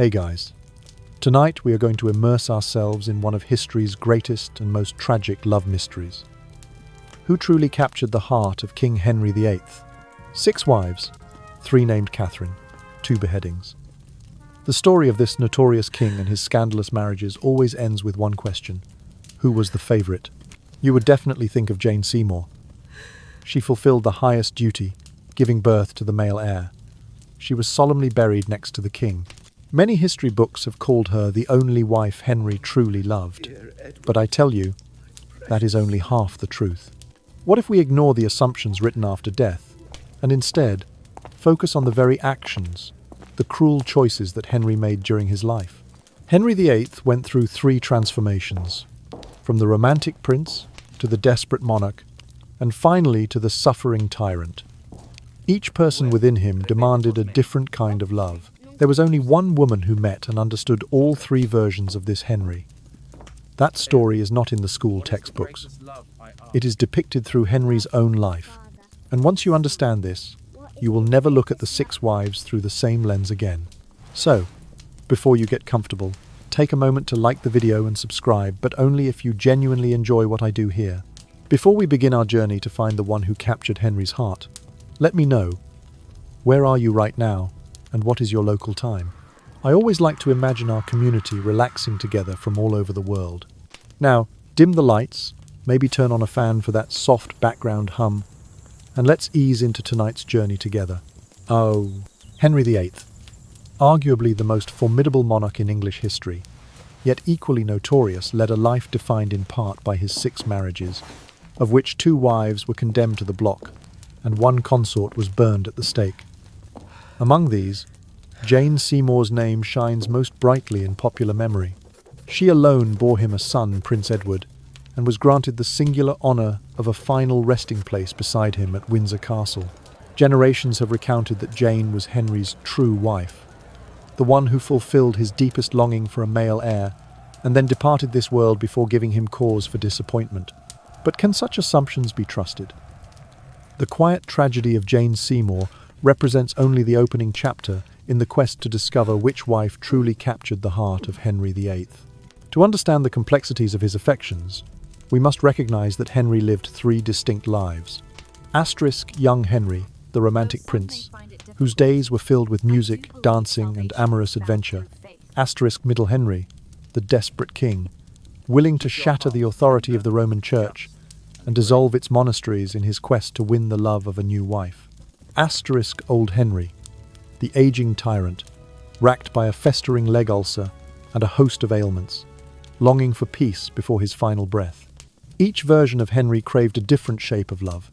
Hey guys, tonight we are going to immerse ourselves in one of history's greatest and most tragic love mysteries. Who truly captured the heart of King Henry VIII? 6 wives, 3 named Catherine, 2 beheadings. The story of this notorious king and his scandalous marriages always ends with one question. Who was the favourite? You would definitely think of Jane Seymour. She fulfilled the highest duty, giving birth to the male heir. She was solemnly buried next to the king. Many history books have called her the only wife Henry truly loved. But I tell you, that is only half the truth. What if we ignore the assumptions written after death, and instead focus on the very actions, the cruel choices that Henry made during his life? Henry VIII went through 3 transformations, from the romantic prince to the desperate monarch, and finally to the suffering tyrant. Each person within him demanded a different kind of love. There was only one woman who met and understood all 3 versions of this Henry. That story is not in the school textbooks. It is depicted through Henry's own life. And once you understand this, you will never look at the 6 wives through the same lens again. So, before you get comfortable, take a moment to like the video and subscribe, but only if you genuinely enjoy what I do here. Before we begin our journey to find the one who captured Henry's heart, let me know, where are you right now, and what is your local time? I always like to imagine our community relaxing together from all over the world. Now, dim the lights, maybe turn on a fan for that soft background hum, and let's ease into tonight's journey together. Oh, Henry VIII, arguably the most formidable monarch in English history, yet equally notorious, led a life defined in part by his 6 marriages, of which 2 wives were condemned to the block, and 1 consort was burned at the stake. Among these, Jane Seymour's name shines most brightly in popular memory. She alone bore him a son, Prince Edward, and was granted the singular honour of a final resting place beside him at Windsor Castle. Generations have recounted that Jane was Henry's true wife, the one who fulfilled his deepest longing for a male heir, and then departed this world before giving him cause for disappointment. But can such assumptions be trusted? The quiet tragedy of Jane Seymour represents only the opening chapter in the quest to discover which wife truly captured the heart of Henry VIII. To understand the complexities of his affections, we must recognize that Henry lived 3 distinct lives. Asterisk young Henry, the romantic prince, whose days were filled with music, dancing, and amorous adventure. Asterisk middle Henry, the desperate king, willing to shatter the authority of the Roman Church and dissolve its monasteries in his quest to win the love of a new wife. Asterisk old Henry, the aging tyrant, racked by a festering leg ulcer and a host of ailments, longing for peace before his final breath. Each version of Henry craved a different shape of love,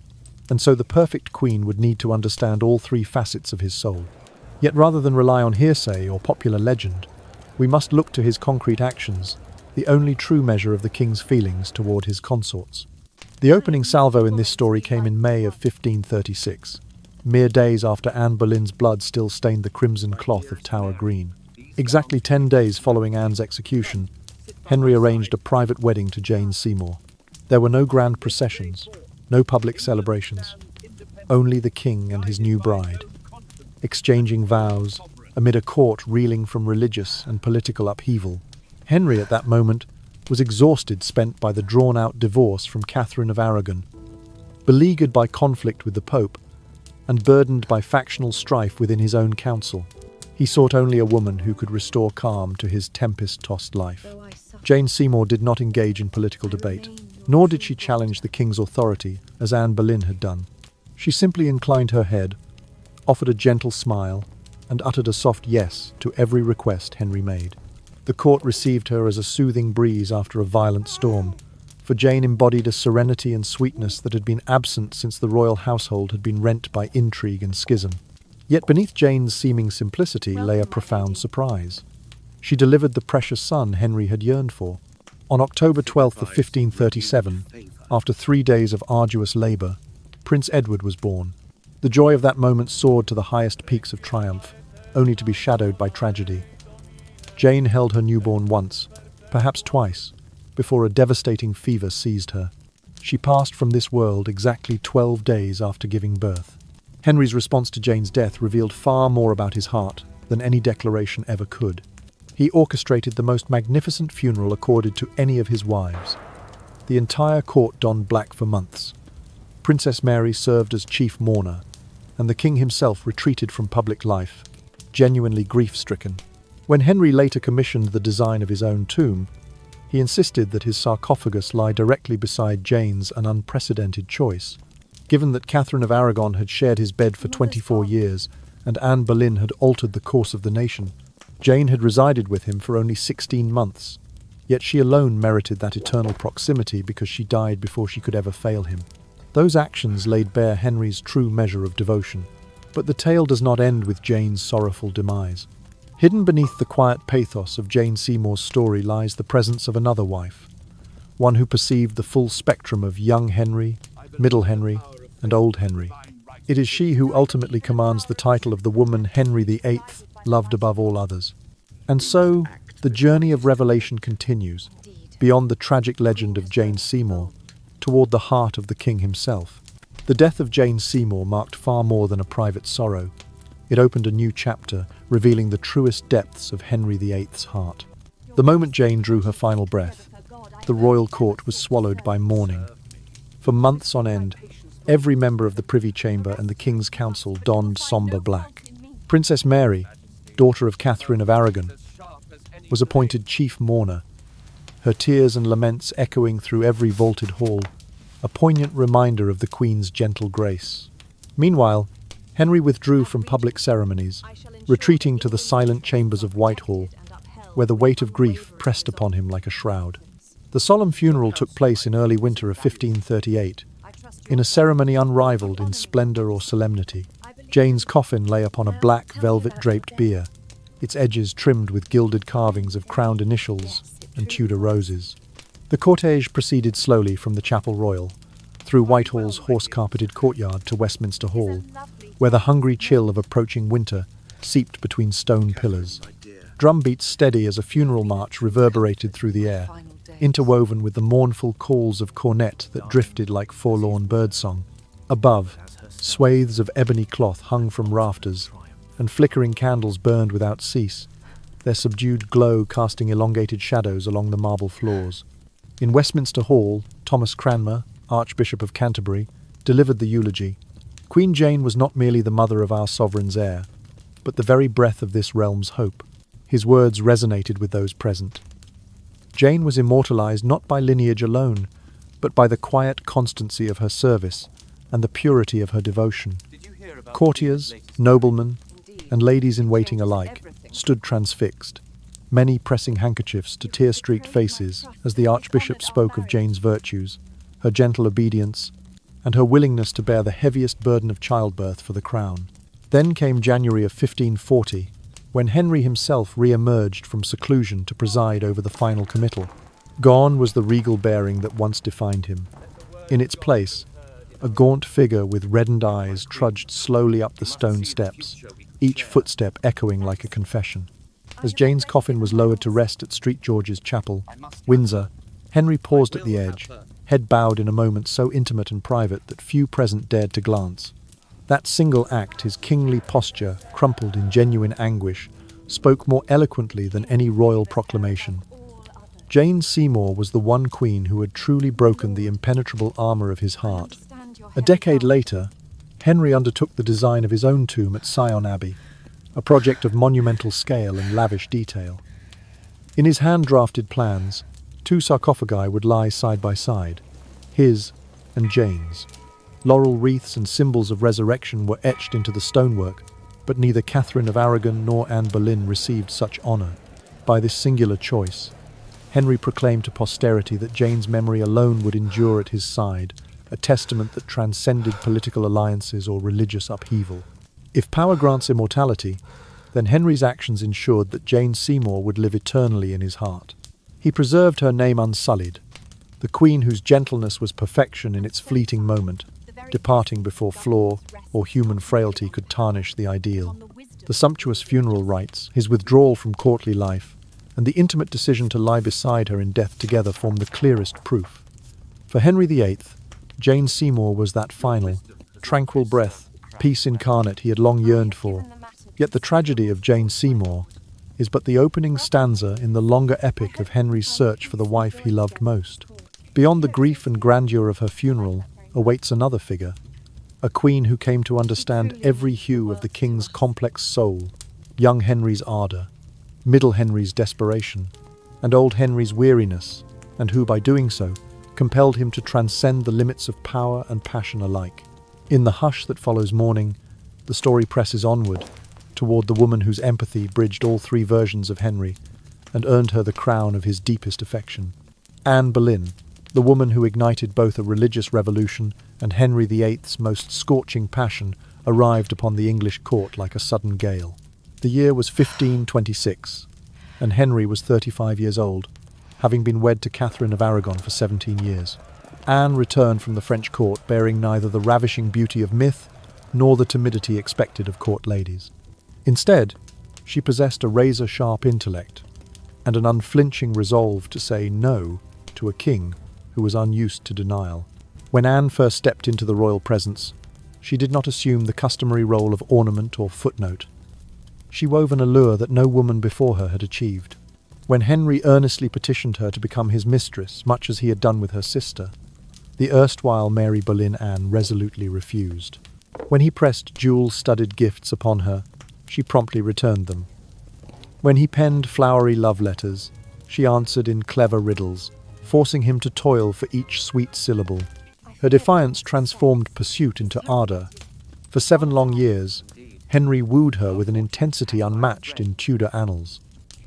and so the perfect queen would need to understand all 3 facets of his soul. Yet rather than rely on hearsay or popular legend, we must look to his concrete actions, the only true measure of the king's feelings toward his consorts. The opening salvo in this story came in May of 1536, mere days after Anne Boleyn's blood still stained the crimson cloth of Tower Green. Exactly 10 days following Anne's execution, Henry arranged a private wedding to Jane Seymour. There were no grand processions, no public celebrations, only the king and his new bride, exchanging vows amid a court reeling from religious and political upheaval. Henry, at that moment, was exhausted, spent by the drawn-out divorce from Catherine of Aragon, beleaguered by conflict with the Pope, and burdened by factional strife within his own council. He sought only a woman who could restore calm to his tempest-tossed life. Jane Seymour did not engage in political debate, nor did she challenge the king's authority as Anne Boleyn had done. She simply inclined her head, offered a gentle smile, and uttered a soft yes to every request Henry made. The court received her as a soothing breeze after a violent storm, for Jane embodied a serenity and sweetness that had been absent since the royal household had been rent by intrigue and schism. Yet beneath Jane's seeming simplicity lay a profound surprise. She delivered the precious son Henry had yearned for. On October 12th of 1537, after 3 days of arduous labour, Prince Edward was born. The joy of that moment soared to the highest peaks of triumph, only to be shadowed by tragedy. Jane held her newborn once, perhaps twice, before a devastating fever seized her. She passed from this world exactly 12 days after giving birth. Henry's response to Jane's death revealed far more about his heart than any declaration ever could. He orchestrated the most magnificent funeral accorded to any of his wives. The entire court donned black for months. Princess Mary served as chief mourner, and the king himself retreated from public life, genuinely grief-stricken. When Henry later commissioned the design of his own tomb, he insisted that his sarcophagus lie directly beside Jane's, an unprecedented choice. Given that Catherine of Aragon had shared his bed for 24 years and Anne Boleyn had altered the course of the nation, Jane had resided with him for only 16 months. Yet she alone merited that eternal proximity because she died before she could ever fail him. Those actions laid bare Henry's true measure of devotion. But the tale does not end with Jane's sorrowful demise. Hidden beneath the quiet pathos of Jane Seymour's story lies the presence of another wife, one who perceived the full spectrum of young Henry, middle Henry, and old Henry. It is she who ultimately commands the title of the woman Henry VIII, loved above all others. And so, the journey of revelation continues, beyond the tragic legend of Jane Seymour, toward the heart of the king himself. The death of Jane Seymour marked far more than a private sorrow. It opened a new chapter, revealing the truest depths of Henry VIII's heart. The moment Jane drew her final breath, the royal court was swallowed by mourning. For months on end, every member of the Privy Chamber and the King's Council donned sombre black. Princess Mary, daughter of Catherine of Aragon, was appointed chief mourner, her tears and laments echoing through every vaulted hall, a poignant reminder of the Queen's gentle grace. Meanwhile, Henry withdrew from public ceremonies, retreating to the silent chambers of Whitehall, where the weight of grief pressed upon him like a shroud. The solemn funeral took place in early winter of 1538, in a ceremony unrivaled in splendour or solemnity. Jane's coffin lay upon a black velvet-draped bier, its edges trimmed with gilded carvings of crowned initials and Tudor roses. The cortege proceeded slowly from the Chapel Royal, through Whitehall's horse-carpeted courtyard to Westminster Hall, where the hungry chill of approaching winter seeped between stone pillars. Drumbeats steady as a funeral march reverberated through the air, interwoven with the mournful calls of cornet that drifted like forlorn birdsong. Above, swathes of ebony cloth hung from rafters, and flickering candles burned without cease, their subdued glow casting elongated shadows along the marble floors. In Westminster Hall, Thomas Cranmer, Archbishop of Canterbury, delivered the eulogy. Queen Jane was not merely the mother of our sovereign's heir, but the very breath of this realm's hope. His words resonated with those present. Jane was immortalized not by lineage alone, but by the quiet constancy of her service and the purity of her devotion. Courtiers, noblemen, and ladies-in-waiting alike stood transfixed, many pressing handkerchiefs to tear-streaked faces as the Archbishop spoke of Jane's virtues, her gentle obedience, and her willingness to bear the heaviest burden of childbirth for the crown. Then came January of 1540, when Henry himself re-emerged from seclusion to preside over the final committal. Gone was the regal bearing that once defined him. In its place, a gaunt figure with reddened eyes trudged slowly up the stone steps, each footstep echoing like a confession. As Jane's coffin was lowered to rest at St. George's Chapel, Windsor, Henry paused at the edge, head bowed in a moment so intimate and private that few present dared to glance. That single act, his kingly posture, crumpled in genuine anguish, spoke more eloquently than any royal proclamation. Jane Seymour was the one queen who had truly broken the impenetrable armour of his heart. A decade later, Henry undertook the design of his own tomb at Sion Abbey, a project of monumental scale and lavish detail. In his hand-drafted plans, two sarcophagi would lie side by side, his and Jane's. Laurel wreaths and symbols of resurrection were etched into the stonework, but neither Catherine of Aragon nor Anne Boleyn received such honour. By this singular choice, Henry proclaimed to posterity that Jane's memory alone would endure at his side, a testament that transcended political alliances or religious upheaval. If power grants immortality, then Henry's actions ensured that Jane Seymour would live eternally in his heart. He preserved her name unsullied, the queen whose gentleness was perfection in its fleeting moment, departing before flaw or human frailty could tarnish the ideal. The sumptuous funeral rites, his withdrawal from courtly life, and the intimate decision to lie beside her in death together formed the clearest proof. For Henry VIII, Jane Seymour was that final, tranquil breath, peace incarnate he had long yearned for. Yet the tragedy of Jane Seymour is but the opening stanza in the longer epic of Henry's search for the wife he loved most. Beyond the grief and grandeur of her funeral awaits another figure, a queen who came to understand every hue of the king's complex soul, young Henry's ardour, middle Henry's desperation, and old Henry's weariness, and who, by doing so, compelled him to transcend the limits of power and passion alike. In the hush that follows mourning, the story presses onward, toward the woman whose empathy bridged all three versions of Henry and earned her the crown of his deepest affection. Anne Boleyn, the woman who ignited both a religious revolution and Henry VIII's most scorching passion, arrived upon the English court like a sudden gale. The year was 1526, and Henry was 35 years old, having been wed to Catherine of Aragon for 17 years. Anne returned from the French court bearing neither the ravishing beauty of myth nor the timidity expected of court ladies. Instead, she possessed a razor-sharp intellect and an unflinching resolve to say no to a king who was unused to denial. When Anne first stepped into the royal presence, she did not assume the customary role of ornament or footnote. She wove an allure that no woman before her had achieved. When Henry earnestly petitioned her to become his mistress, much as he had done with her sister, the erstwhile Mary Boleyn Anne resolutely refused. When he pressed jewel-studded gifts upon her, she promptly returned them. When he penned flowery love letters, she answered in clever riddles, forcing him to toil for each sweet syllable. Her defiance transformed pursuit into ardour. For 7 long years, Henry wooed her with an intensity unmatched in Tudor annals.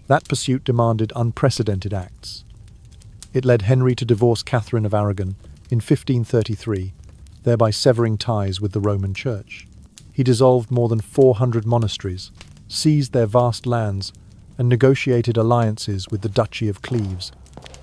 That pursuit demanded unprecedented acts. It led Henry to divorce Catherine of Aragon in 1533, thereby severing ties with the Roman Church. He dissolved more than 400 monasteries, seized their vast lands, and negotiated alliances with the Duchy of Cleves,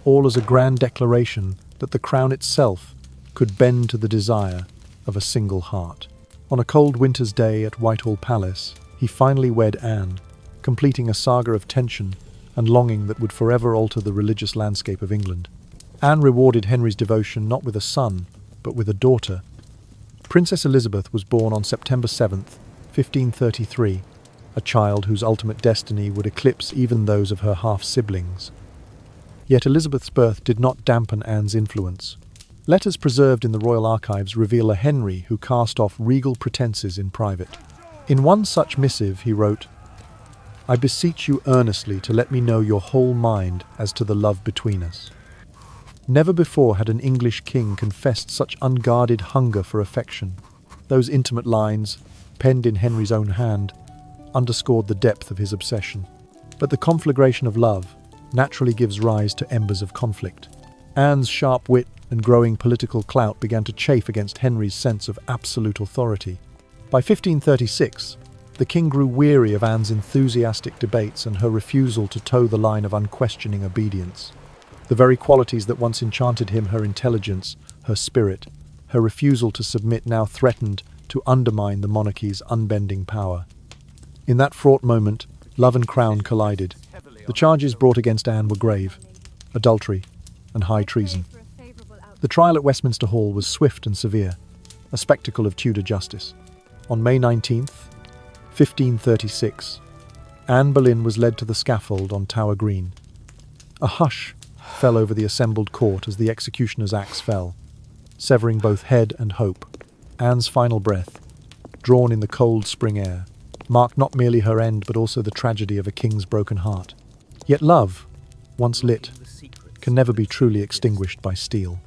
all as a grand declaration that the crown itself could bend to the desire of a single heart. On a cold winter's day at Whitehall Palace, he finally wed Anne, completing a saga of tension and longing that would forever alter the religious landscape of England. Anne rewarded Henry's devotion not with a son, but with a daughter. Princess Elizabeth was born on September 7th, 1533, a child whose ultimate destiny would eclipse even those of her half-siblings. Yet Elizabeth's birth did not dampen Anne's influence. Letters preserved in the royal archives reveal a Henry who cast off regal pretenses in private. In one such missive he wrote, "I beseech you earnestly to let me know your whole mind as to the love between us." Never before had an English king confessed such unguarded hunger for affection. Those intimate lines, penned in Henry's own hand, underscored the depth of his obsession. But the conflagration of love naturally gives rise to embers of conflict. Anne's sharp wit and growing political clout began to chafe against Henry's sense of absolute authority. By 1536, the king grew weary of Anne's enthusiastic debates and her refusal to toe the line of unquestioning obedience. The very qualities that once enchanted him, her intelligence, her spirit, her refusal to submit, now threatened to undermine the monarchy's unbending power. In that fraught moment, love and crown collided. The charges brought against Anne were grave: adultery and high treason. The trial at Westminster Hall was swift and severe, a spectacle of Tudor justice. On May 19th, 1536, Anne Boleyn was led to the scaffold on Tower Green. A hush fell over the assembled court as the executioner's axe fell, severing both head and hope. Anne's final breath, drawn in the cold spring air, marked not merely her end but also the tragedy of a king's broken heart. Yet love, once lit, can never be truly extinguished by steel.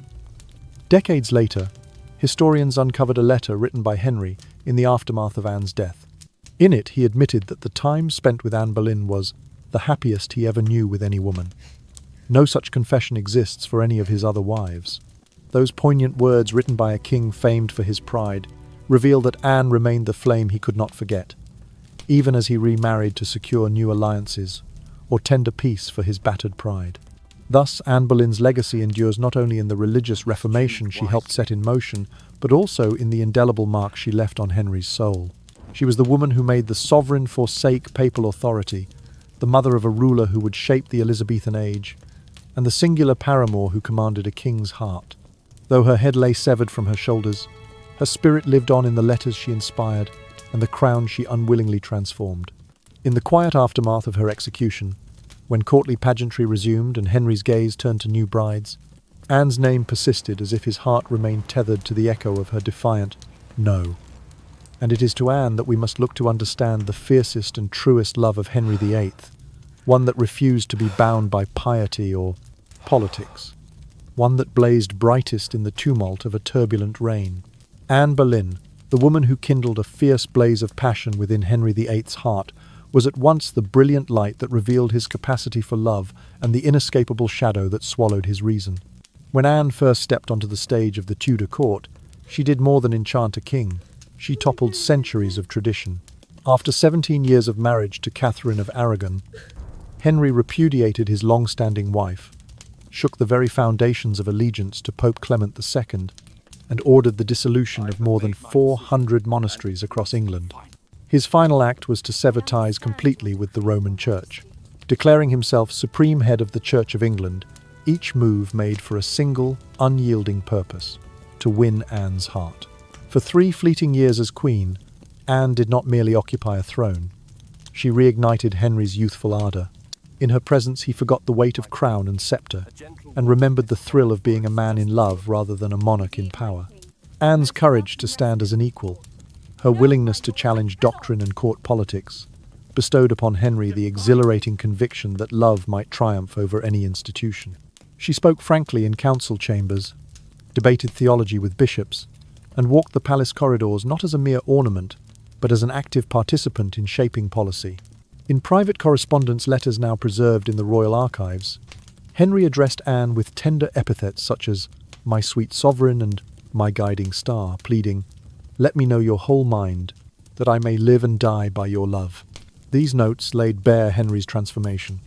Decades later, historians uncovered a letter written by Henry in the aftermath of Anne's death. In it, he admitted that the time spent with Anne Boleyn was the happiest he ever knew with any woman. No such confession exists for any of his other wives. Those poignant words written by a king famed for his pride reveal that Anne remained the flame he could not forget, even as he remarried to secure new alliances or tender peace for his battered pride. Thus, Anne Boleyn's legacy endures not only in the religious reformation she helped set in motion, but also in the indelible mark she left on Henry's soul. She was the woman who made the sovereign forsake papal authority, the mother of a ruler who would shape the Elizabethan age, and the singular paramour who commanded a king's heart. Though her head lay severed from her shoulders, her spirit lived on in the letters she inspired, and the crown she unwillingly transformed. In the quiet aftermath of her execution, when courtly pageantry resumed and Henry's gaze turned to new brides, Anne's name persisted as if his heart remained tethered to the echo of her defiant "no." And it is to Anne that we must look to understand the fiercest and truest love of Henry VIII, one that refused to be bound by piety or politics, one that blazed brightest in the tumult of a turbulent reign. Anne Boleyn, the woman who kindled a fierce blaze of passion within Henry VIII's heart, was at once the brilliant light that revealed his capacity for love and the inescapable shadow that swallowed his reason. When Anne first stepped onto the stage of the Tudor court, she did more than enchant a king. She toppled centuries of tradition. After 17 years of marriage to Catherine of Aragon, Henry repudiated his long-standing wife, shook the very foundations of allegiance to Pope Clement II, and ordered the dissolution of more than 400 monasteries across England. His final act was to sever ties completely with the Roman Church. Declaring himself supreme head of the Church of England, each move made for a single, unyielding purpose: to win Anne's heart. For 3 fleeting years as queen, Anne did not merely occupy a throne. She reignited Henry's youthful ardour. In her presence he forgot the weight of crown and sceptre, and remembered the thrill of being a man in love rather than a monarch in power. Anne's courage to stand as an equal, her willingness to challenge doctrine and court politics, bestowed upon Henry the exhilarating conviction that love might triumph over any institution. She spoke frankly in council chambers, debated theology with bishops, and walked the palace corridors not as a mere ornament, but as an active participant in shaping policy. In private correspondence letters now preserved in the royal archives, Henry addressed Anne with tender epithets such as "my sweet sovereign" and "my guiding star," pleading, "Let me know your whole mind, that I may live and die by your love." These notes laid bare Henry's transformation.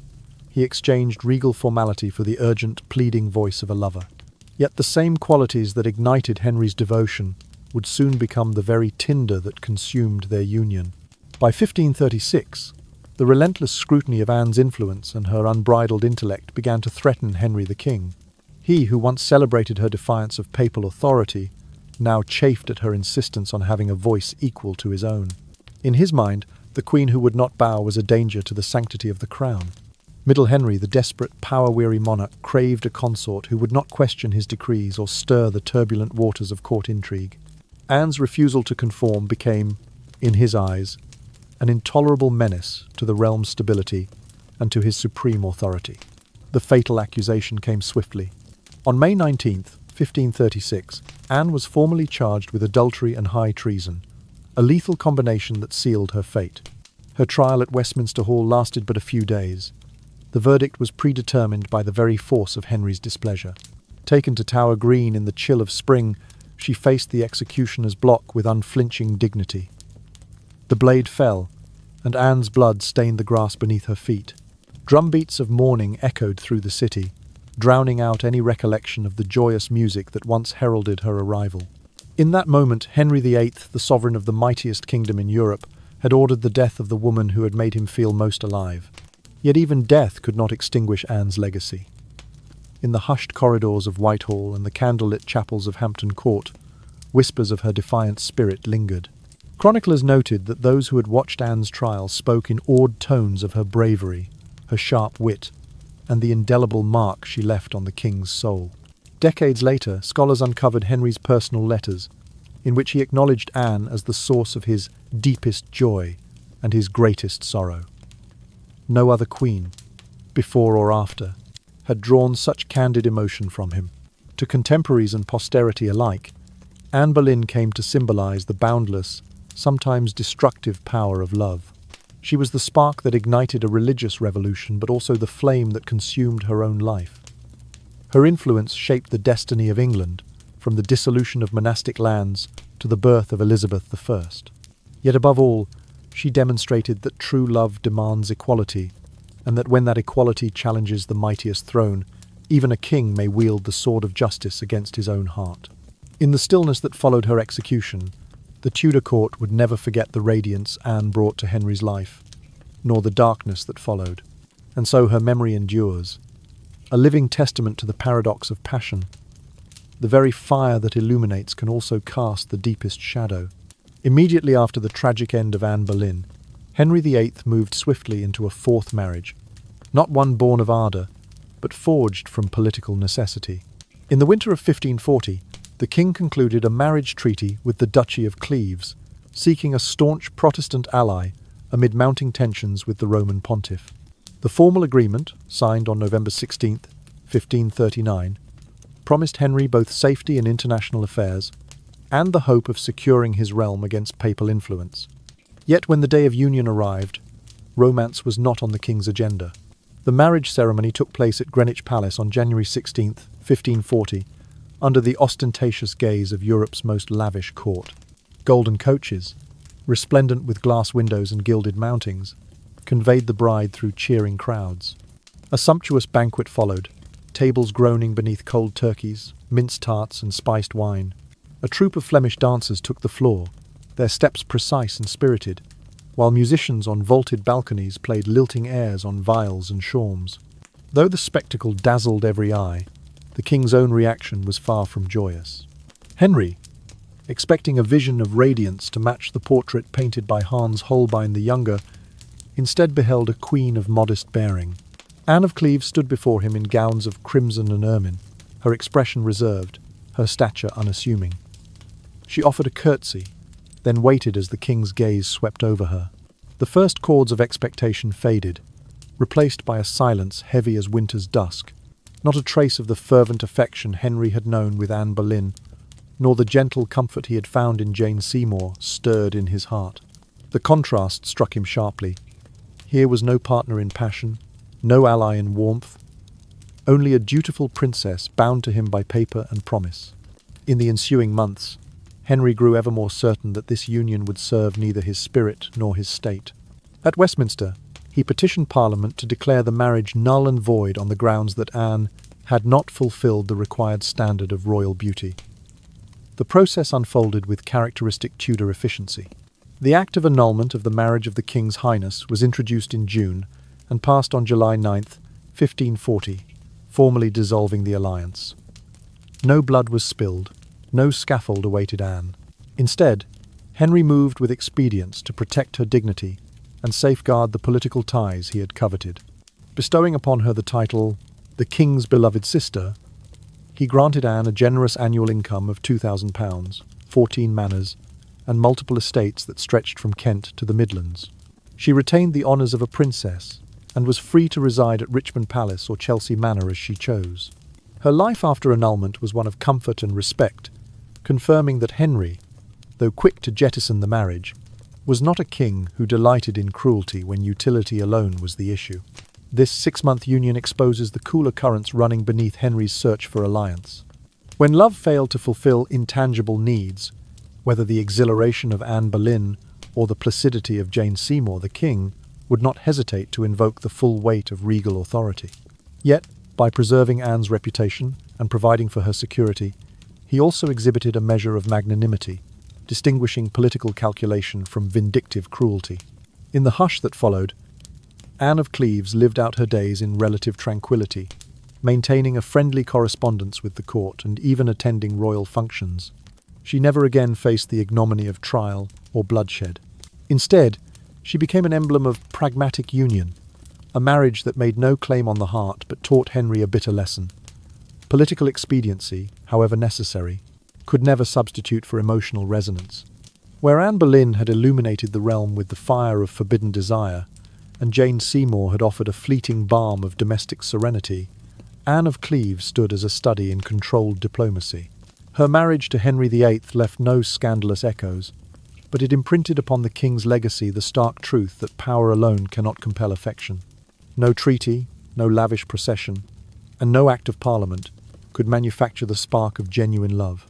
He exchanged regal formality for the urgent, pleading voice of a lover. Yet the same qualities that ignited Henry's devotion would soon become the very tinder that consumed their union. By 1536, the relentless scrutiny of Anne's influence and her unbridled intellect began to threaten Henry the King. He, who once celebrated her defiance of papal authority, now chafed at her insistence on having a voice equal to his own. In his mind, the queen who would not bow was a danger to the sanctity of the crown. Middle Henry, the desperate, power-weary monarch, craved a consort who would not question his decrees or stir the turbulent waters of court intrigue. Anne's refusal to conform became, in his eyes, an intolerable menace to the realm's stability and to his supreme authority. The fatal accusation came swiftly. On May 19, 1536, Anne was formally charged with adultery and high treason, a lethal combination that sealed her fate. Her trial at Westminster Hall lasted but a few days. The verdict was predetermined by the very force of Henry's displeasure. Taken to Tower Green in the chill of spring, she faced the executioner's block with unflinching dignity. The blade fell, and Anne's blood stained the grass beneath her feet. Drumbeats of mourning echoed through the city, drowning out any recollection of the joyous music that once heralded her arrival. In that moment, Henry VIII, the sovereign of the mightiest kingdom in Europe, had ordered the death of the woman who had made him feel most alive. Yet even death could not extinguish Anne's legacy. In the hushed corridors of Whitehall and the candlelit chapels of Hampton Court, whispers of her defiant spirit lingered. Chroniclers noted that those who had watched Anne's trial spoke in awed tones of her bravery, her sharp wit, and the indelible mark she left on the king's soul. Decades later, scholars uncovered Henry's personal letters, in which he acknowledged Anne as the source of his deepest joy and his greatest sorrow. No other queen, before or after, had drawn such candid emotion from him. To contemporaries and posterity alike, Anne Boleyn came to symbolize the boundless, sometimes destructive power of love. She was the spark that ignited a religious revolution, but also the flame that consumed her own life. Her influence shaped the destiny of England, from the dissolution of monastic lands to the birth of Elizabeth I. Yet above all, she demonstrated that true love demands equality, and that when that equality challenges the mightiest throne, even a king may wield the sword of justice against his own heart. In the stillness that followed her execution, the Tudor court would never forget the radiance Anne brought to Henry's life, nor the darkness that followed. And so her memory endures, a living testament to the paradox of passion. The very fire that illuminates can also cast the deepest shadow. Immediately after the tragic end of Anne Boleyn, Henry VIII moved swiftly into a fourth marriage, not one born of ardour, but forged from political necessity. In the winter of 1540, the king concluded a marriage treaty with the Duchy of Cleves, seeking a staunch Protestant ally amid mounting tensions with the Roman pontiff. The formal agreement, signed on November 16, 1539, promised Henry both safety in international affairs and the hope of securing his realm against papal influence. Yet when the day of union arrived, romance was not on the king's agenda. The marriage ceremony took place at Greenwich Palace on January 16, 1540, under the ostentatious gaze of Europe's most lavish court. Golden coaches, resplendent with glass windows and gilded mountings, conveyed the bride through cheering crowds. A sumptuous banquet followed, tables groaning beneath cold turkeys, minced tarts and spiced wine. A troupe of Flemish dancers took the floor, their steps precise and spirited, while musicians on vaulted balconies played lilting airs on viols and shawms. Though the spectacle dazzled every eye, the king's own reaction was far from joyous. Henry, expecting a vision of radiance to match the portrait painted by Hans Holbein the Younger, instead beheld a queen of modest bearing. Anne of Cleves stood before him in gowns of crimson and ermine, her expression reserved, her stature unassuming. She offered a curtsy, then waited as the king's gaze swept over her. The first chords of expectation faded, replaced by a silence heavy as winter's dusk. Not a trace of the fervent affection Henry had known with Anne Boleyn, nor the gentle comfort he had found in Jane Seymour, stirred in his heart. The contrast struck him sharply. Here was no partner in passion, no ally in warmth, only a dutiful princess bound to him by paper and promise. In the ensuing months, Henry grew ever more certain that this union would serve neither his spirit nor his state. At Westminster, he petitioned Parliament to declare the marriage null and void on the grounds that Anne had not fulfilled the required standard of royal beauty. The process unfolded with characteristic Tudor efficiency. The Act of Annulment of the Marriage of the King's Highness was introduced in June and passed on July 9, 1540, formally dissolving the alliance. No blood was spilled, no scaffold awaited Anne. Instead, Henry moved with expedience to protect her dignity and safeguard the political ties he had coveted. Bestowing upon her the title, the King's beloved sister, he granted Anne a generous annual income of £2,000, 14 manors, and multiple estates that stretched from Kent to the Midlands. She retained the honours of a princess and was free to reside at Richmond Palace or Chelsea Manor as she chose. Her life after annulment was one of comfort and respect, confirming that Henry, though quick to jettison the marriage, was not a king who delighted in cruelty when utility alone was the issue. This 6-month union exposes the cooler currents running beneath Henry's search for alliance. When love failed to fulfill intangible needs, whether the exhilaration of Anne Boleyn or the placidity of Jane Seymour, the king would not hesitate to invoke the full weight of regal authority. Yet, by preserving Anne's reputation and providing for her security, he also exhibited a measure of magnanimity, distinguishing political calculation from vindictive cruelty. In the hush that followed, Anne of Cleves lived out her days in relative tranquillity, maintaining a friendly correspondence with the court and even attending royal functions. She never again faced the ignominy of trial or bloodshed. Instead, she became an emblem of pragmatic union, a marriage that made no claim on the heart but taught Henry a bitter lesson. Political expediency, however necessary, could never substitute for emotional resonance. Where Anne Boleyn had illuminated the realm with the fire of forbidden desire, and Jane Seymour had offered a fleeting balm of domestic serenity, Anne of Cleves stood as a study in controlled diplomacy. Her marriage to Henry VIII left no scandalous echoes, but it imprinted upon the king's legacy the stark truth that power alone cannot compel affection. No treaty, no lavish procession, and no act of parliament could manufacture the spark of genuine love.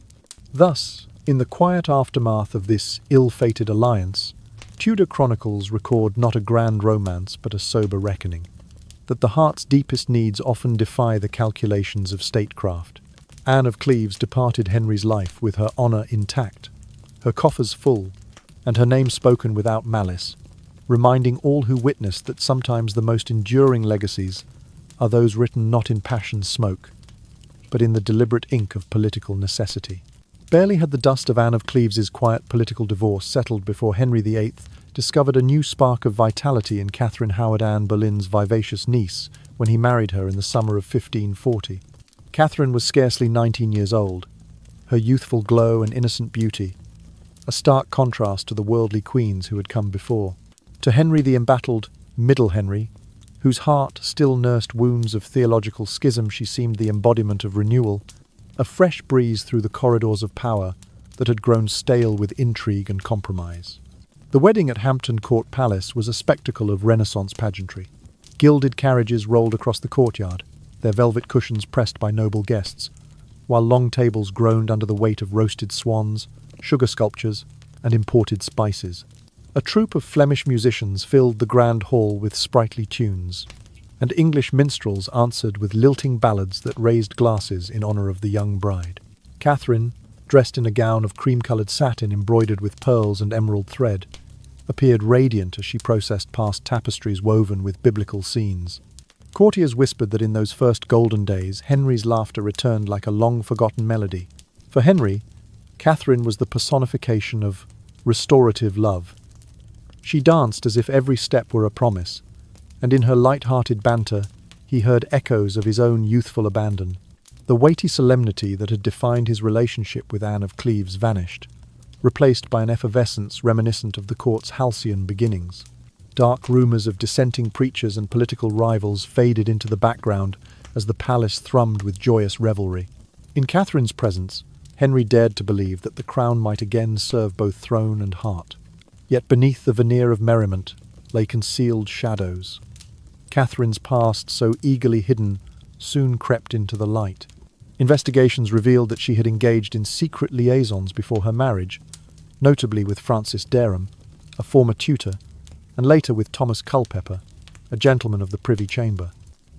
Thus, in the quiet aftermath of this ill-fated alliance, Tudor chronicles record not a grand romance but a sober reckoning, that the heart's deepest needs often defy the calculations of statecraft. Anne of Cleves departed Henry's life with her honour intact, her coffers full, and her name spoken without malice, reminding all who witnessed that sometimes the most enduring legacies are those written not in passion's smoke, but in the deliberate ink of political necessity. Barely had the dust of Anne of Cleves's quiet political divorce settled before Henry VIII discovered a new spark of vitality in Catherine Howard Anne Boleyn's vivacious niece when he married her in the summer of 1540. Catherine was scarcely 19 years old, her youthful glow and innocent beauty, a stark contrast to the worldly queens who had come before. To Henry the embattled Middle Henry, whose heart still nursed wounds of theological schism, she seemed the embodiment of renewal, a fresh breeze through the corridors of power that had grown stale with intrigue and compromise. The wedding at Hampton Court Palace was a spectacle of Renaissance pageantry. Gilded carriages rolled across the courtyard, their velvet cushions pressed by noble guests, while long tables groaned under the weight of roasted swans, sugar sculptures, and imported spices. A troupe of Flemish musicians filled the grand hall with sprightly tunes, and English minstrels answered with lilting ballads that raised glasses in honour of the young bride. Catherine, dressed in a gown of cream-coloured satin embroidered with pearls and emerald thread, appeared radiant as she processed past tapestries woven with biblical scenes. Courtiers whispered that in those first golden days, Henry's laughter returned like a long-forgotten melody. For Henry, Catherine was the personification of restorative love. She danced as if every step were a promise, and in her light-hearted banter, he heard echoes of his own youthful abandon. The weighty solemnity that had defined his relationship with Anne of Cleves vanished, replaced by an effervescence reminiscent of the court's halcyon beginnings. Dark rumours of dissenting preachers and political rivals faded into the background as the palace thrummed with joyous revelry. In Catherine's presence, Henry dared to believe that the crown might again serve both throne and heart. Yet beneath the veneer of merriment lay concealed shadows. Catherine's past, so eagerly hidden, soon crept into the light. Investigations revealed that she had engaged in secret liaisons before her marriage, notably with Francis Dereham, a former tutor, and later with Thomas Culpeper, a gentleman of the Privy Chamber.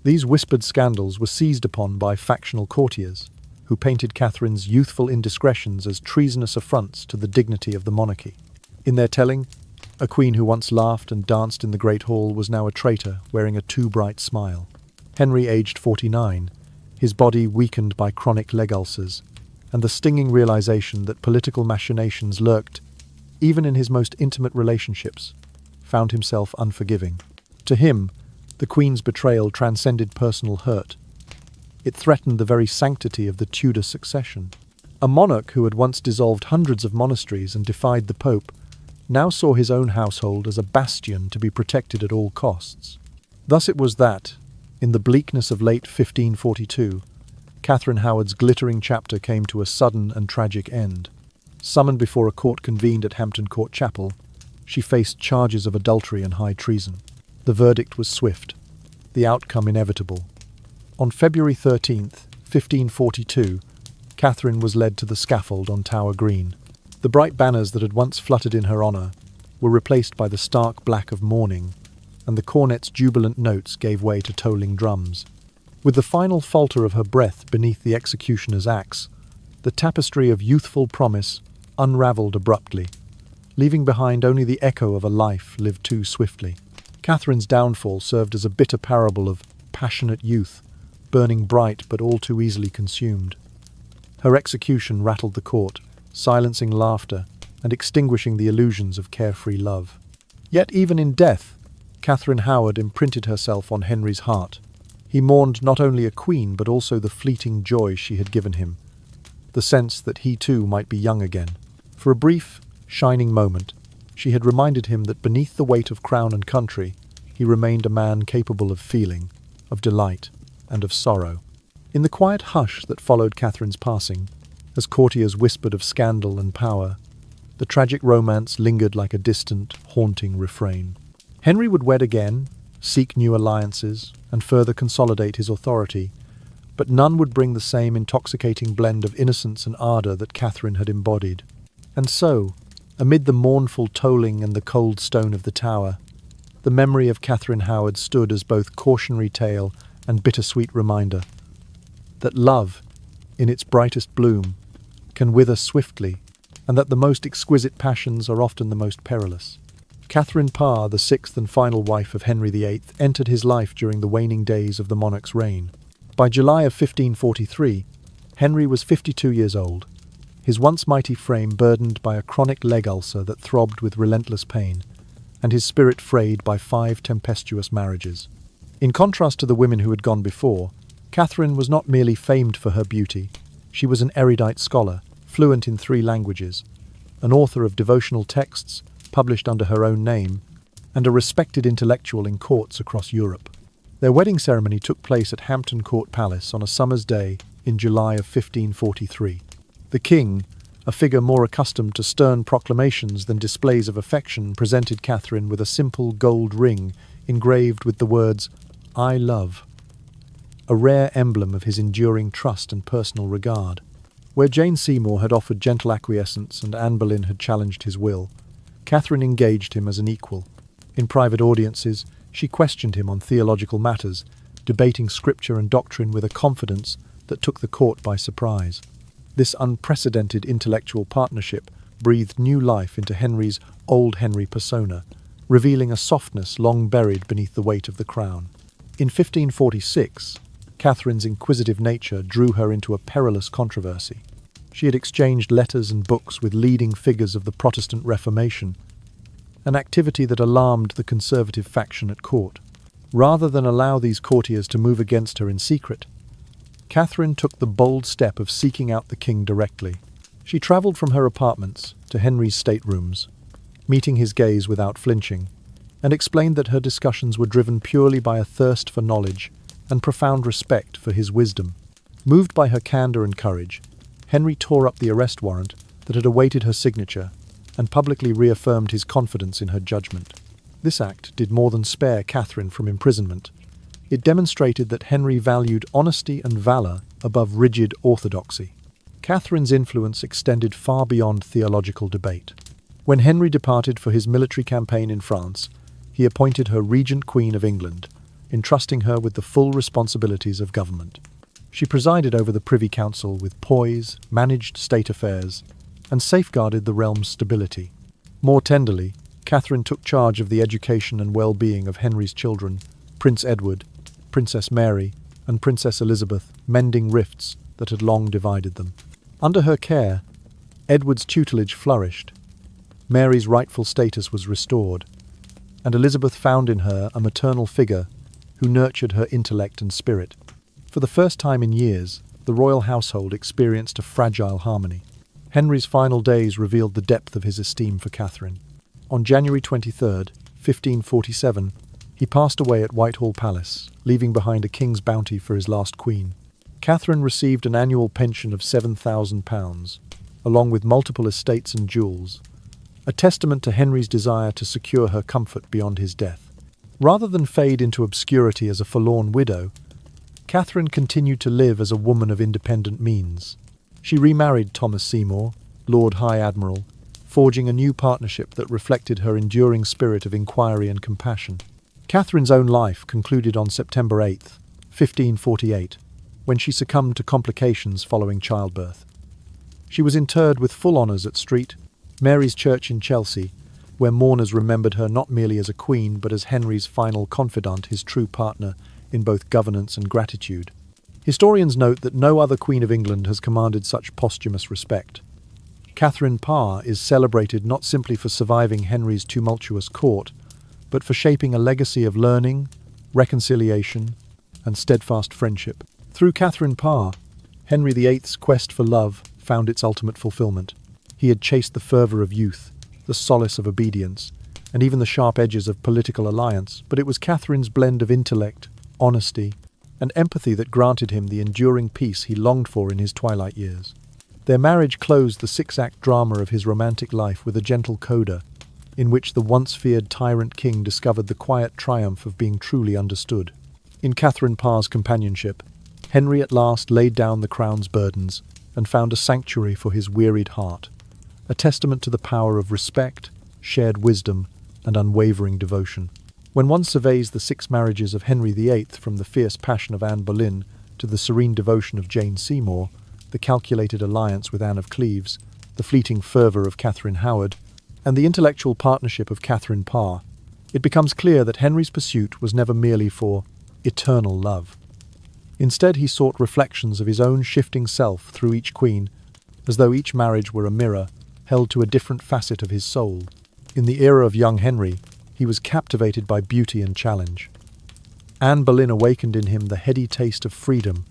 These whispered scandals were seized upon by factional courtiers, who painted Catherine's youthful indiscretions as treasonous affronts to the dignity of the monarchy. In their telling, a queen who once laughed and danced in the great hall was now a traitor wearing a too bright smile. Henry, aged 49, his body weakened by chronic leg ulcers, and the stinging realization that political machinations lurked, even in his most intimate relationships, found himself unforgiving. To him, the Queen's betrayal transcended personal hurt. It threatened the very sanctity of the Tudor succession. A monarch who had once dissolved hundreds of monasteries and defied the Pope now saw his own household as a bastion to be protected at all costs. Thus it was that, in the bleakness of late 1542, Catherine Howard's glittering chapter came to a sudden and tragic end. Summoned before a court convened at Hampton Court Chapel, she faced charges of adultery and high treason. The verdict was swift, the outcome inevitable. On February 13th, 1542, Catherine was led to the scaffold on Tower Green. The bright banners that had once fluttered in her honour were replaced by the stark black of mourning, and the cornet's jubilant notes gave way to tolling drums. With the final falter of her breath beneath the executioner's axe, the tapestry of youthful promise unravelled abruptly, leaving behind only the echo of a life lived too swiftly. Catherine's downfall served as a bitter parable of passionate youth, burning bright but all too easily consumed. Her execution rattled the court, silencing laughter and extinguishing the illusions of carefree love. Yet even in death, Catherine Howard imprinted herself on Henry's heart. He mourned not only a queen but also the fleeting joy she had given him, the sense that he too might be young again. For a brief, shining moment, she had reminded him that beneath the weight of crown and country, he remained a man capable of feeling, of delight, and of sorrow. In the quiet hush that followed Catherine's passing, as courtiers whispered of scandal and power, the tragic romance lingered like a distant, haunting refrain. Henry would wed again, seek new alliances, and further consolidate his authority, but none would bring the same intoxicating blend of innocence and ardour that Catherine had embodied. And so, amid the mournful tolling and the cold stone of the tower, the memory of Catherine Howard stood as both cautionary tale and bittersweet reminder that love, in its brightest bloom, can wither swiftly, and that the most exquisite passions are often the most perilous. Catherine Parr, the sixth and final wife of Henry VIII, entered his life during the waning days of the monarch's reign. By July of 1543, Henry was 52 years old, his once mighty frame burdened by a chronic leg ulcer that throbbed with relentless pain, and his spirit frayed by 5 tempestuous marriages. In contrast to the women who had gone before, Catherine was not merely famed for her beauty. She was an erudite scholar, fluent in 3 languages, an author of devotional texts published under her own name, and a respected intellectual in courts across Europe. Their wedding ceremony took place at Hampton Court Palace on a summer's day in July of 1543. The king, a figure more accustomed to stern proclamations than displays of affection, presented Catherine with a simple gold ring engraved with the words, "I love," a rare emblem of his enduring trust and personal regard. Where Jane Seymour had offered gentle acquiescence and Anne Boleyn had challenged his will, Catherine engaged him as an equal. In private audiences, she questioned him on theological matters, debating scripture and doctrine with a confidence that took the court by surprise. This unprecedented intellectual partnership breathed new life into Henry's old Henry persona, revealing a softness long buried beneath the weight of the crown. In 1546, Catherine's inquisitive nature drew her into a perilous controversy. She had exchanged letters and books with leading figures of the Protestant Reformation, an activity that alarmed the conservative faction at court. Rather than allow these courtiers to move against her in secret, Catherine took the bold step of seeking out the king directly. She travelled from her apartments to Henry's staterooms, meeting his gaze without flinching, and explained that her discussions were driven purely by a thirst for knowledge and profound respect for his wisdom. Moved by her candour and courage, Henry tore up the arrest warrant that had awaited her signature and publicly reaffirmed his confidence in her judgment. This act did more than spare Catherine from imprisonment. It demonstrated that Henry valued honesty and valour above rigid orthodoxy. Catherine's influence extended far beyond theological debate. When Henry departed for his military campaign in France, he appointed her Regent Queen of England, entrusting her with the full responsibilities of government. She presided over the Privy Council with poise, managed state affairs, and safeguarded the realm's stability. More tenderly, Catherine took charge of the education and well-being of Henry's children, Prince Edward, Princess Mary, and Princess Elizabeth, mending rifts that had long divided them. Under her care, Edward's tutelage flourished, Mary's rightful status was restored, and Elizabeth found in her a maternal figure who nurtured her intellect and spirit. For the first time in years, the royal household experienced a fragile harmony. Henry's final days revealed the depth of his esteem for Catherine. On January 23, 1547, he passed away at Whitehall Palace, leaving behind a king's bounty for his last queen. Catherine received an annual pension of £7,000, along with multiple estates and jewels, a testament to Henry's desire to secure her comfort beyond his death. Rather than fade into obscurity as a forlorn widow, Catherine continued to live as a woman of independent means. She remarried Thomas Seymour, Lord High Admiral, forging a new partnership that reflected her enduring spirit of inquiry and compassion. Catherine's own life concluded on September 8, 1548, when she succumbed to complications following childbirth. She was interred with full honours at St. Mary's Church in Chelsea, where mourners remembered her not merely as a queen but as Henry's final confidant, his true partner in both governance and gratitude. Historians note that no other Queen of England has commanded such posthumous respect. Catherine Parr is celebrated not simply for surviving Henry's tumultuous court, but for shaping a legacy of learning, reconciliation, and steadfast friendship. Through Catherine Parr, Henry VIII's quest for love found its ultimate fulfillment. He had chased the fervour of youth, the solace of obedience, and even the sharp edges of political alliance, but it was Catherine's blend of intellect, honesty, and empathy that granted him the enduring peace he longed for in his twilight years. Their marriage closed the 6-act drama of his romantic life with a gentle coda, in which the once-feared tyrant king discovered the quiet triumph of being truly understood. In Catherine Parr's companionship, Henry at last laid down the crown's burdens and found a sanctuary for his wearied heart, a testament to the power of respect, shared wisdom, and unwavering devotion. When one surveys the 6 marriages of Henry VIII, from the fierce passion of Anne Boleyn to the serene devotion of Jane Seymour, the calculated alliance with Anne of Cleves, the fleeting fervour of Catherine Howard, and the intellectual partnership of Catherine Parr, it becomes clear that Henry's pursuit was never merely for eternal love. Instead, he sought reflections of his own shifting self through each queen, as though each marriage were a mirror held to a different facet of his soul. In the era of young Henry, he was captivated by beauty and challenge. Anne Boleyn awakened in him the heady taste of freedom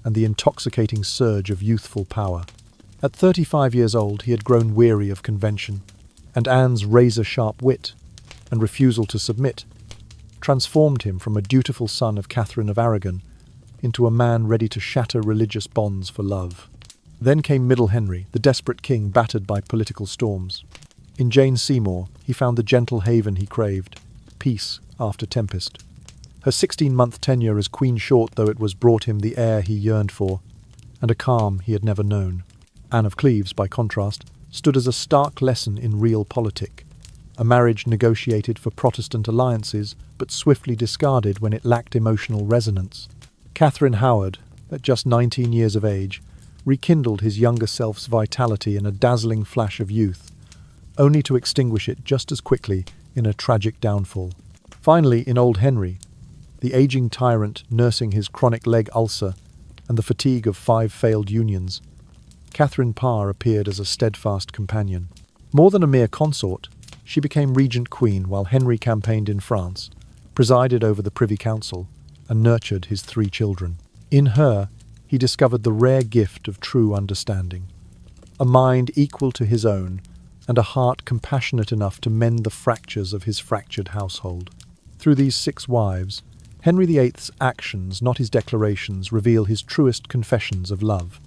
and the intoxicating surge of youthful power. At 35 years old, he had grown weary of convention, and Anne's razor-sharp wit and refusal to submit transformed him from a dutiful son of Catherine of Aragon into a man ready to shatter religious bonds for love. Then came Middle Henry, the desperate king battered by political storms. In Jane Seymour, he found the gentle haven he craved, peace after tempest. Her 16-month tenure as Queen Short though it was brought him the air he yearned for, and a calm he had never known. Anne of Cleves, by contrast, stood as a stark lesson in realpolitik, a marriage negotiated for Protestant alliances but swiftly discarded when it lacked emotional resonance. Catherine Howard, at just 19 years of age, rekindled his younger self's vitality in a dazzling flash of youth, only to extinguish it just as quickly in a tragic downfall. Finally, in Old Henry, the aging tyrant nursing his chronic leg ulcer and the fatigue of 5 failed unions, Catherine Parr appeared as a steadfast companion. More than a mere consort, she became regent queen while Henry campaigned in France, presided over the Privy Council, and nurtured his 3 children. In her, he discovered the rare gift of true understanding, a mind equal to his own, and a heart compassionate enough to mend the fractures of his fractured household. Through these 6 wives, Henry VIII's actions, not his declarations, reveal his truest confessions of love.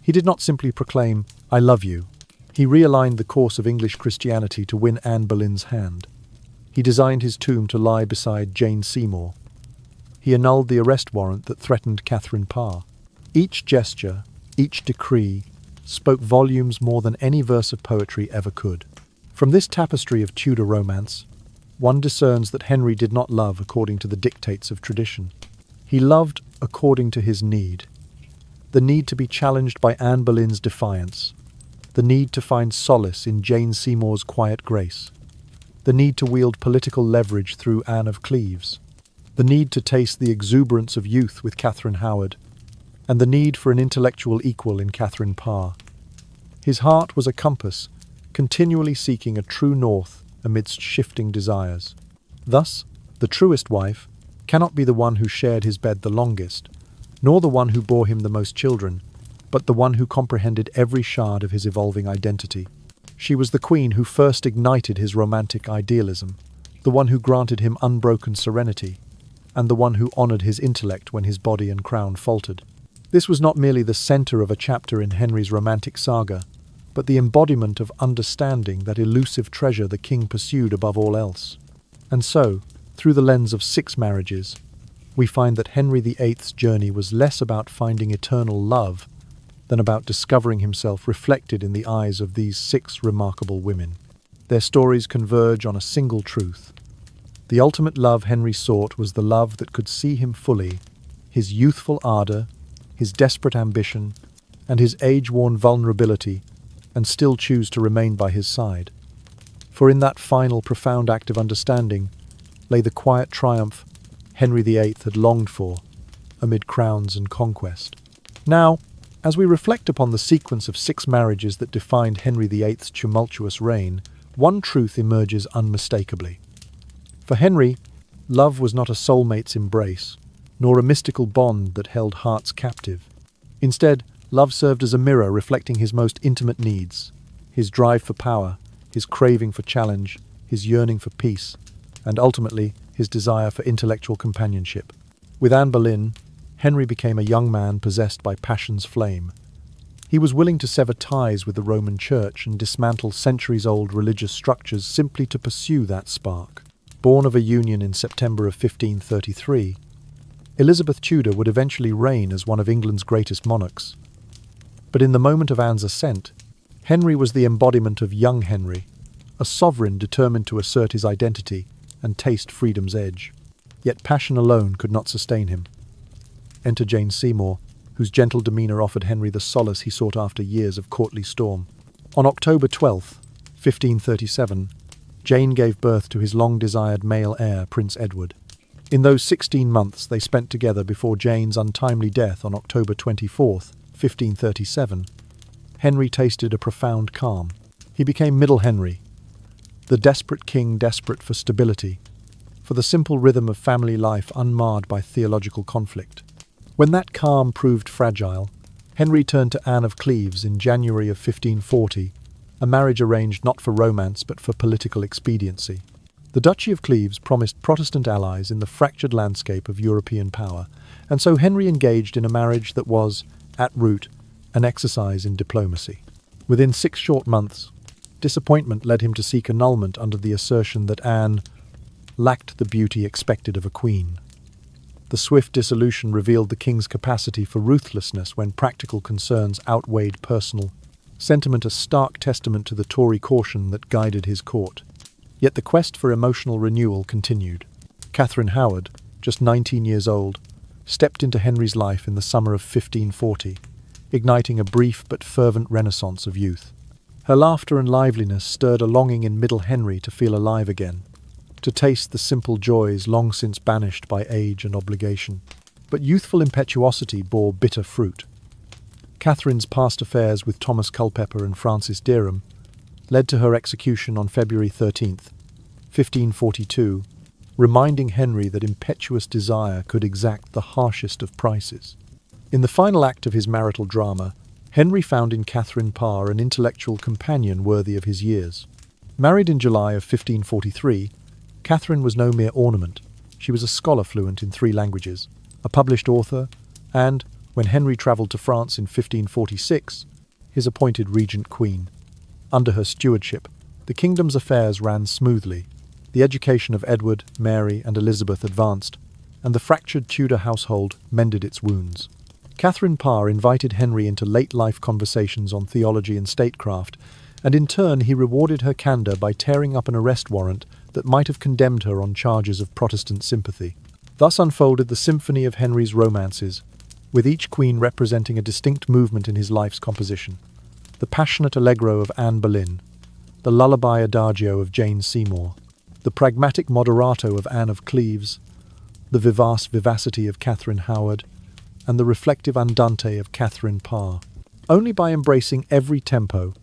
He did not simply proclaim, "I love you." He realigned the course of English Christianity to win Anne Boleyn's hand. He designed his tomb to lie beside Jane Seymour. He annulled the arrest warrant that threatened Catherine Parr. Each gesture, each decree, spoke volumes more than any verse of poetry ever could. From this tapestry of Tudor romance, one discerns that Henry did not love according to the dictates of tradition. He loved according to his need. The need to be challenged by Anne Boleyn's defiance. The need to find solace in Jane Seymour's quiet grace. The need to wield political leverage through Anne of Cleves. The need to taste the exuberance of youth with Catherine Howard. And the need for an intellectual equal in Catherine Parr. His heart was a compass, continually seeking a true north amidst shifting desires. Thus, the truest wife cannot be the one who shared his bed the longest, nor the one who bore him the most children, but the one who comprehended every shard of his evolving identity. She was the queen who first ignited his romantic idealism, the one who granted him unbroken serenity, and the one who honored his intellect when his body and crown faltered. This was not merely the center of a chapter in Henry's romantic saga, but the embodiment of understanding that elusive treasure the king pursued above all else. And so, through the lens of 6 marriages, we find that Henry VIII's journey was less about finding eternal love than about discovering himself reflected in the eyes of these 6 remarkable women. Their stories converge on a single truth. The ultimate love Henry sought was the love that could see him fully, his youthful ardor, his desperate ambition, and his age-worn vulnerability, and still choose to remain by his side. For in that final profound act of understanding lay the quiet triumph Henry VIII had longed for, amid crowns and conquest. Now, as we reflect upon the sequence of 6 marriages that defined Henry VIII's tumultuous reign, one truth emerges unmistakably. For Henry, love was not a soulmate's embrace, nor a mystical bond that held hearts captive. Instead, love served as a mirror reflecting his most intimate needs, his drive for power, his craving for challenge, his yearning for peace, and ultimately, his desire for intellectual companionship. With Anne Boleyn, Henry became a young man possessed by passion's flame. He was willing to sever ties with the Roman Church and dismantle centuries-old religious structures simply to pursue that spark. Born of a union in September of 1533, Elizabeth Tudor would eventually reign as one of England's greatest monarchs. But in the moment of Anne's ascent, Henry was the embodiment of young Henry, a sovereign determined to assert his identity and taste freedom's edge. Yet passion alone could not sustain him. Enter Jane Seymour, whose gentle demeanour offered Henry the solace he sought after years of courtly storm. On October 12, 1537, Jane gave birth to his long-desired male heir, Prince Edward. In those 16 months they spent together before Jane's untimely death on October 24, 1537, Henry tasted a profound calm. He became Middle Henry, the desperate king desperate for stability, for the simple rhythm of family life unmarred by theological conflict. When that calm proved fragile, Henry turned to Anne of Cleves in January of 1540, a marriage arranged not for romance but for political expediency. The Duchy of Cleves promised Protestant allies in the fractured landscape of European power, and so Henry engaged in a marriage that was, at root, an exercise in diplomacy. Within 6 short months, disappointment led him to seek annulment under the assertion that Anne lacked the beauty expected of a queen. The swift dissolution revealed the king's capacity for ruthlessness when practical concerns outweighed personal sentiment, a stark testament to the Tory caution that guided his court. Yet the quest for emotional renewal continued. Catherine Howard, just 19 years old, stepped into Henry's life in the summer of 1540, igniting a brief but fervent renaissance of youth. Her laughter and liveliness stirred a longing in Middle Henry to feel alive again, to taste the simple joys long since banished by age and obligation. But youthful impetuosity bore bitter fruit. Catherine's past affairs with Thomas Culpeper and Francis Derham led to her execution on February 13th, 1542, reminding Henry that impetuous desire could exact the harshest of prices. In the final act of his marital drama, Henry found in Catherine Parr an intellectual companion worthy of his years. Married in July of 1543, Catherine was no mere ornament. She was a scholar fluent in 3 languages, a published author, and, when Henry travelled to France in 1546, his appointed regent queen. Under her stewardship, the kingdom's affairs ran smoothly. The education of Edward, Mary, and Elizabeth advanced, and the fractured Tudor household mended its wounds. Catherine Parr invited Henry into late-life conversations on theology and statecraft, and in turn he rewarded her candour by tearing up an arrest warrant that might have condemned her on charges of Protestant sympathy. Thus unfolded the symphony of Henry's romances, with each queen representing a distinct movement in his life's composition. The passionate allegro of Anne Boleyn, the lullaby adagio of Jane Seymour, the pragmatic moderato of Anne of Cleves, the vivace vivacity of Catherine Howard, and the reflective andante of Catherine Parr. Only by embracing every tempo,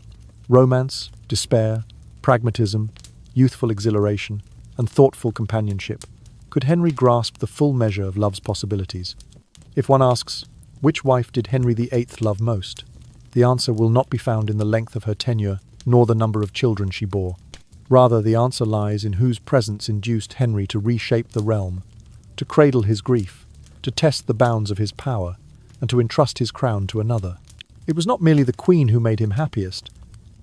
romance, despair, pragmatism, youthful exhilaration, and thoughtful companionship, could Henry grasp the full measure of love's possibilities. If one asks, which wife did Henry VIII love most? The answer will not be found in the length of her tenure, nor the number of children she bore. Rather, the answer lies in whose presence induced Henry to reshape the realm, to cradle his grief, to test the bounds of his power, and to entrust his crown to another. It was not merely the queen who made him happiest,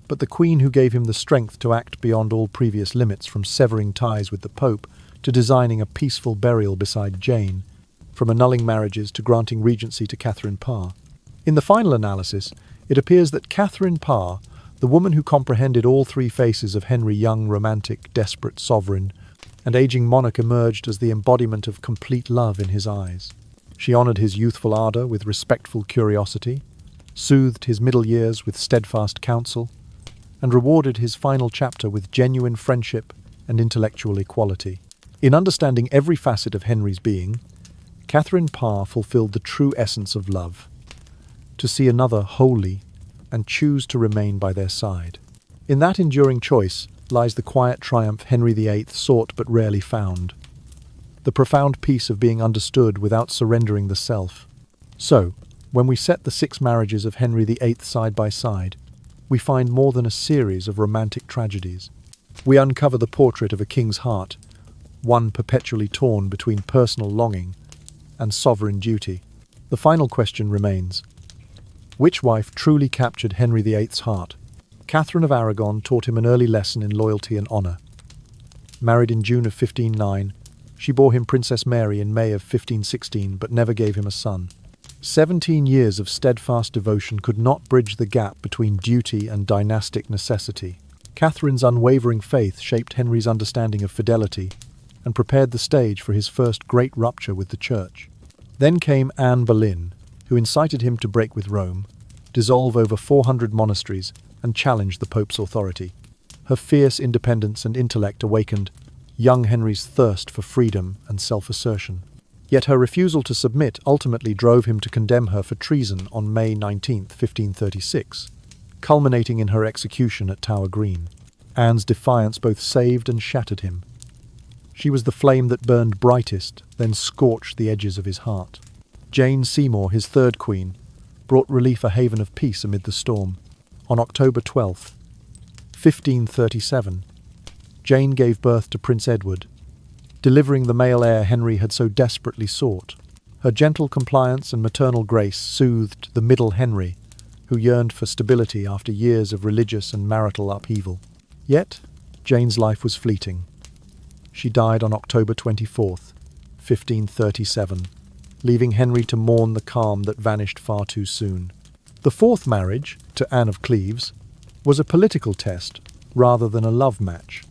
but the queen who gave him the strength to act beyond all previous limits, from severing ties with the Pope to designing a peaceful burial beside Jane, from annulling marriages to granting regency to Catherine Parr. In the final analysis, it appears that Catherine Parr, the woman who comprehended all 3 faces of Henry, young, romantic, desperate, sovereign, and aging monarch, emerged as the embodiment of complete love in his eyes. She honoured his youthful ardour with respectful curiosity, soothed his middle years with steadfast counsel, and rewarded his final chapter with genuine friendship and intellectual equality. In understanding every facet of Henry's being, Catherine Parr fulfilled the true essence of love: to see another wholly and choose to remain by their side. In that enduring choice lies the quiet triumph Henry VIII sought but rarely found, the profound peace of being understood without surrendering the self. So, when we set the 6 marriages of Henry VIII side by side, we find more than a series of romantic tragedies. We uncover the portrait of a king's heart, one perpetually torn between personal longing and sovereign duty. The final question remains: which wife truly captured Henry VIII's heart? Catherine of Aragon taught him an early lesson in loyalty and honour. Married in June of 1509, she bore him Princess Mary in May of 1516, but never gave him a son. 17 years of steadfast devotion could not bridge the gap between duty and dynastic necessity. Catherine's unwavering faith shaped Henry's understanding of fidelity and prepared the stage for his first great rupture with the Church. Then came Anne Boleyn, who incited him to break with Rome, dissolve over 400 monasteries, and challenge the Pope's authority. Her fierce independence and intellect awakened young Henry's thirst for freedom and self-assertion. Yet her refusal to submit ultimately drove him to condemn her for treason on May 19, 1536, culminating in her execution at Tower Green. Anne's defiance both saved and shattered him. She was the flame that burned brightest, then scorched the edges of his heart. Jane Seymour, his third queen, brought relief a haven of peace amid the storm. On October 12, 1537, Jane gave birth to Prince Edward, delivering the male heir Henry had so desperately sought. Her gentle compliance and maternal grace soothed the middle Henry, who yearned for stability after years of religious and marital upheaval. Yet, Jane's life was fleeting. She died on October 24, 1537, leaving Henry to mourn the calm that vanished far too soon. The fourth marriage, to Anne of Cleves, was a political test rather than a love match.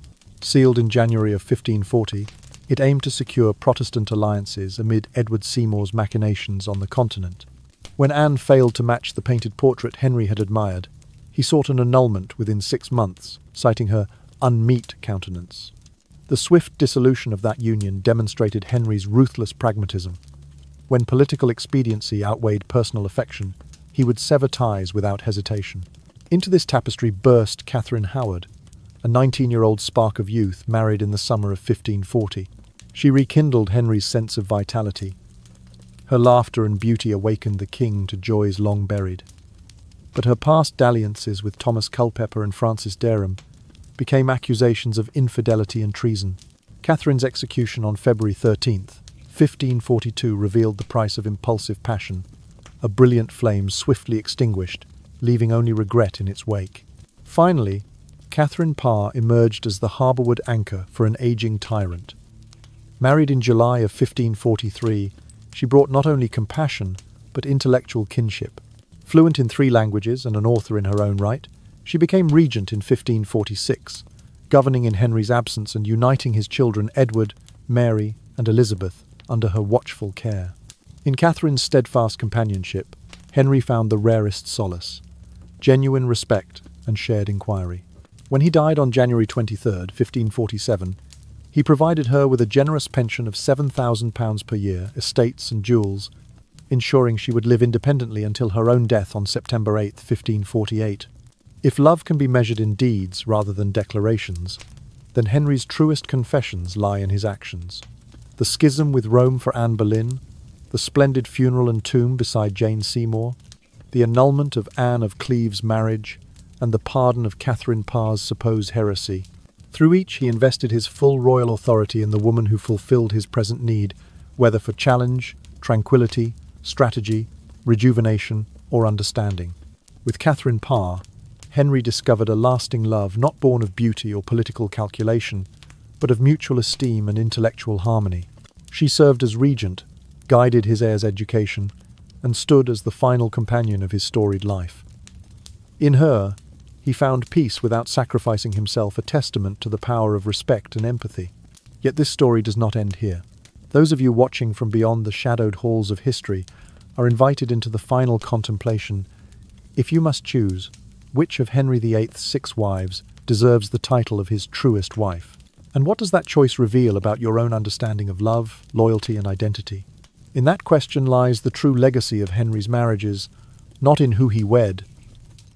Sealed in January of 1540, it aimed to secure Protestant alliances amid Edward Seymour's machinations on the continent. When Anne failed to match the painted portrait Henry had admired, he sought an annulment within 6 months, citing her unmeet countenance. The swift dissolution of that union demonstrated Henry's ruthless pragmatism. When political expediency outweighed personal affection, he would sever ties without hesitation. Into this tapestry burst Catherine Howard, a 19-year-old spark of youth married in the summer of 1540. She rekindled Henry's sense of vitality. Her laughter and beauty awakened the king to joys long buried. But her past dalliances with Thomas Culpeper and Francis Dereham became accusations of infidelity and treason. Catherine's execution on February 13th, 1542 revealed the price of impulsive passion, a brilliant flame swiftly extinguished, leaving only regret in its wake. Finally, Catherine Parr emerged as the harbourward anchor for an aging tyrant. Married in July of 1543, she brought not only compassion, but intellectual kinship. Fluent in 3 languages and an author in her own right, she became regent in 1546, governing in Henry's absence and uniting his children Edward, Mary, and Elizabeth under her watchful care. In Catherine's steadfast companionship, Henry found the rarest solace, genuine respect and shared inquiry. When he died on January 23, 1547, he provided her with a generous pension of £7,000 per year, estates and jewels, ensuring she would live independently until her own death on September 8, 1548. If love can be measured in deeds rather than declarations, then Henry's truest confessions lie in his actions. The schism with Rome for Anne Boleyn, the splendid funeral and tomb beside Jane Seymour, the annulment of Anne of Cleves' marriage, and the pardon of Catherine Parr's supposed heresy. Through each he invested his full royal authority in the woman who fulfilled his present need, whether for challenge, tranquility, strategy, rejuvenation, or understanding. With Catherine Parr, Henry discovered a lasting love not born of beauty or political calculation, but of mutual esteem and intellectual harmony. She served as regent, guided his heir's education, and stood as the final companion of his storied life. In her, he found peace without sacrificing himself, a testament to the power of respect and empathy. Yet this story does not end here. Those of you watching from beyond the shadowed halls of history are invited into the final contemplation. If you must choose, which of Henry VIII's 6 wives deserves the title of his truest wife? And what does that choice reveal about your own understanding of love, loyalty, and identity? In that question lies the true legacy of Henry's marriages, not in who he wed,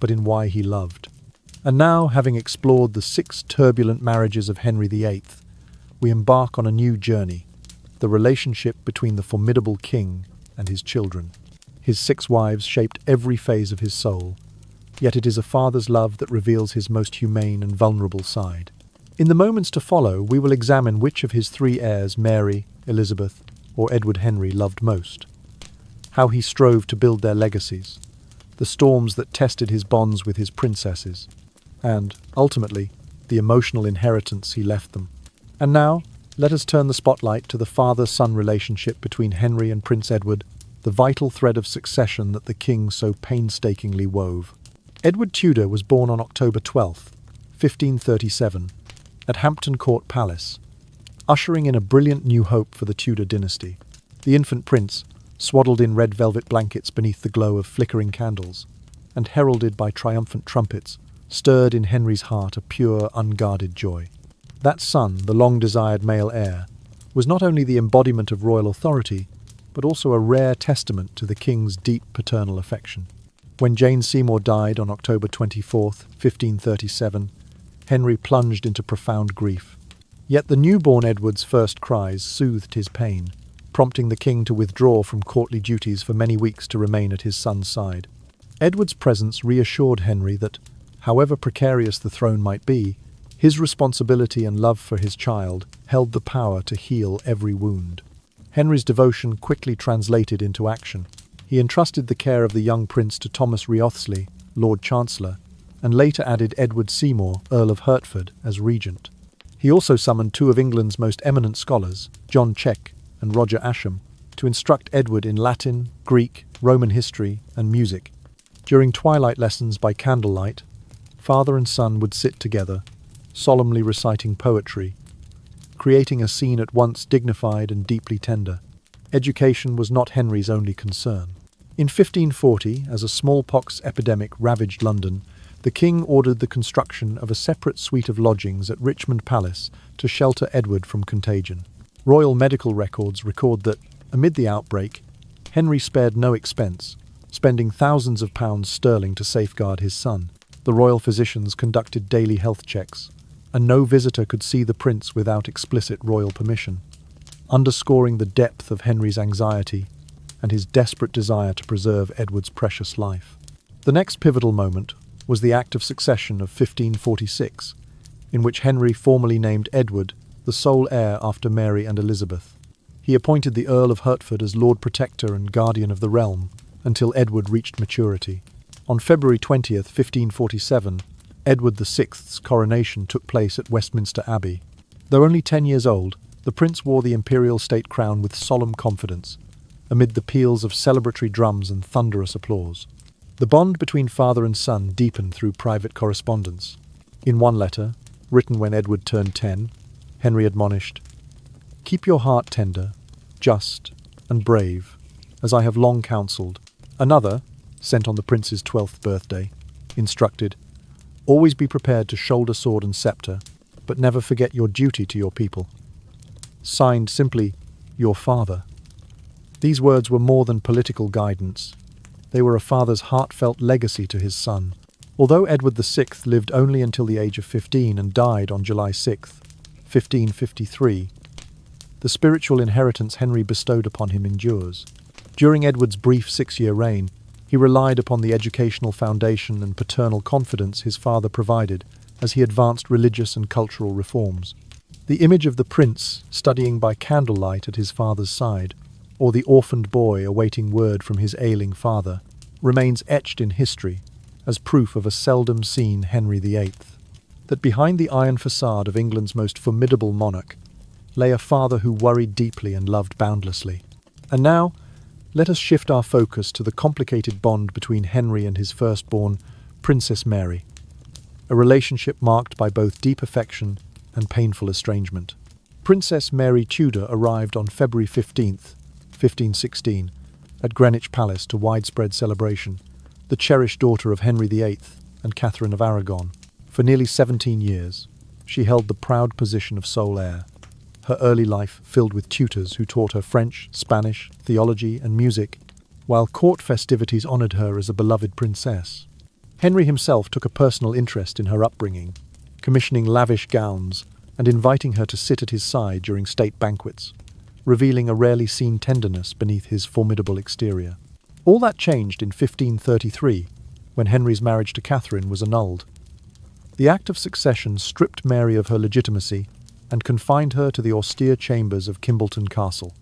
but in why he loved. And now, having explored the 6 turbulent marriages of Henry VIII, we embark on a new journey, the relationship between the formidable king and his children. His 6 wives shaped every phase of his soul, yet it is a father's love that reveals his most humane and vulnerable side. In the moments to follow, we will examine which of his 3 heirs, Mary, Elizabeth, or Edward Henry, loved most, how he strove to build their legacies, the storms that tested his bonds with his princesses, and, ultimately, the emotional inheritance he left them. And now, let us turn the spotlight to the father-son relationship between Henry and Prince Edward, the vital thread of succession that the king so painstakingly wove. Edward Tudor was born on October 12, 1537, at Hampton Court Palace, ushering in a brilliant new hope for the Tudor dynasty. The infant prince, swaddled in red velvet blankets beneath the glow of flickering candles, and heralded by triumphant trumpets, stirred in Henry's heart a pure, unguarded joy. That son, the long-desired male heir, was not only the embodiment of royal authority, but also a rare testament to the king's deep paternal affection. When Jane Seymour died on October 24, 1537, Henry plunged into profound grief. Yet the newborn Edward's first cries soothed his pain, prompting the king to withdraw from courtly duties for many weeks to remain at his son's side. Edward's presence reassured Henry that, however precarious the throne might be, his responsibility and love for his child held the power to heal every wound. Henry's devotion quickly translated into action. He entrusted the care of the young prince to Thomas Wriothesley, Lord Chancellor, and later added Edward Seymour, Earl of Hertford, as regent. He also summoned two of England's most eminent scholars, John Cheke and Roger Ascham, to instruct Edward in Latin, Greek, Roman history, and music. During twilight lessons by candlelight, father and son would sit together, solemnly reciting poetry, creating a scene at once dignified and deeply tender. Education was not Henry's only concern. In 1540, as a smallpox epidemic ravaged London, the king ordered the construction of a separate suite of lodgings at Richmond Palace to shelter Edward from contagion. Royal medical records record that, amid the outbreak, Henry spared no expense, spending thousands of pounds sterling to safeguard his son. The royal physicians conducted daily health checks, and no visitor could see the prince without explicit royal permission, underscoring the depth of Henry's anxiety and his desperate desire to preserve Edward's precious life. The next pivotal moment was the Act of Succession of 1546, in which Henry formally named Edward the sole heir after Mary and Elizabeth. He appointed the Earl of Hertford as Lord Protector and Guardian of the realm until Edward reached maturity. On February 20th, 1547, Edward VI's coronation took place at Westminster Abbey. Though only 10 years old, the prince wore the imperial state crown with solemn confidence, amid the peals of celebratory drums and thunderous applause. The bond between father and son deepened through private correspondence. In one letter, written when Edward turned 10, Henry admonished, "Keep your heart tender, just, and brave, as I have long counselled." Another, sent on the prince's 12th birthday, instructed, "Always be prepared to shoulder sword and sceptre, but never forget your duty to your people." Signed simply, "Your father." These words were more than political guidance. They were a father's heartfelt legacy to his son. Although Edward VI lived only until the age of 15 and died on July 6, 1553, the spiritual inheritance Henry bestowed upon him endures. During Edward's brief 6-year reign, he relied upon the educational foundation and paternal confidence his father provided as he advanced religious and cultural reforms. The image of the prince studying by candlelight at his father's side, or the orphaned boy awaiting word from his ailing father, remains etched in history as proof of a seldom seen Henry VIII. That behind the iron facade of England's most formidable monarch lay a father who worried deeply and loved boundlessly. And now, let us shift our focus to the complicated bond between Henry and his firstborn, Princess Mary, a relationship marked by both deep affection and painful estrangement. Princess Mary Tudor arrived on February 15th, 1516, at Greenwich Palace to widespread celebration, the cherished daughter of Henry VIII and Catherine of Aragon. For nearly 17 years, she held the proud position of sole heir, her early life filled with tutors who taught her French, Spanish, theology, and music, while court festivities honoured her as a beloved princess. Henry himself took a personal interest in her upbringing, commissioning lavish gowns and inviting her to sit at his side during state banquets, revealing a rarely seen tenderness beneath his formidable exterior. All that changed in 1533, when Henry's marriage to Catherine was annulled. The Act of Succession stripped Mary of her legitimacy and confined her to the austere chambers of Kimbolton Castle.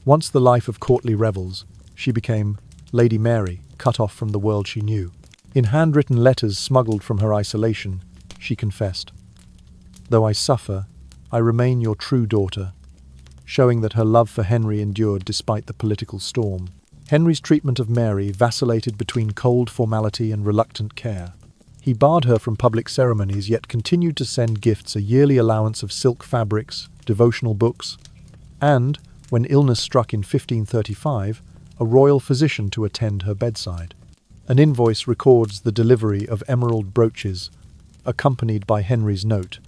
Once the life of courtly revels, she became Lady Mary, cut off from the world she knew. In handwritten letters smuggled from her isolation, she confessed, "Though I suffer, I remain your true daughter," showing that her love for Henry endured despite the political storm. Henry's treatment of Mary vacillated between cold formality and reluctant care. He barred her from public ceremonies, yet continued to send gifts, a yearly allowance of silk fabrics, devotional books, and, when illness struck in 1535, a royal physician to attend her bedside. An invoice records the delivery of emerald brooches, accompanied by Henry's note,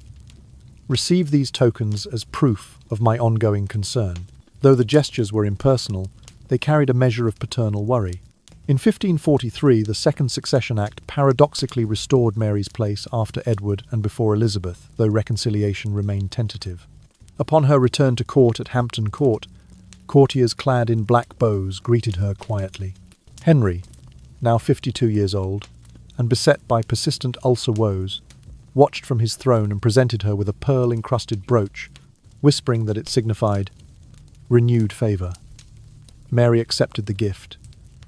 "Receive these tokens as proof of my ongoing concern." Though the gestures were impersonal, they carried a measure of paternal worry. In 1543, the Second Succession Act paradoxically restored Mary's place after Edward and before Elizabeth, though reconciliation remained tentative. Upon her return to court at Hampton Court, courtiers clad in black bows greeted her quietly. Henry, now 52 years old, and beset by persistent ulcer woes, watched from his throne and presented her with a pearl-encrusted brooch, whispering that it signified renewed favour. Mary accepted the gift,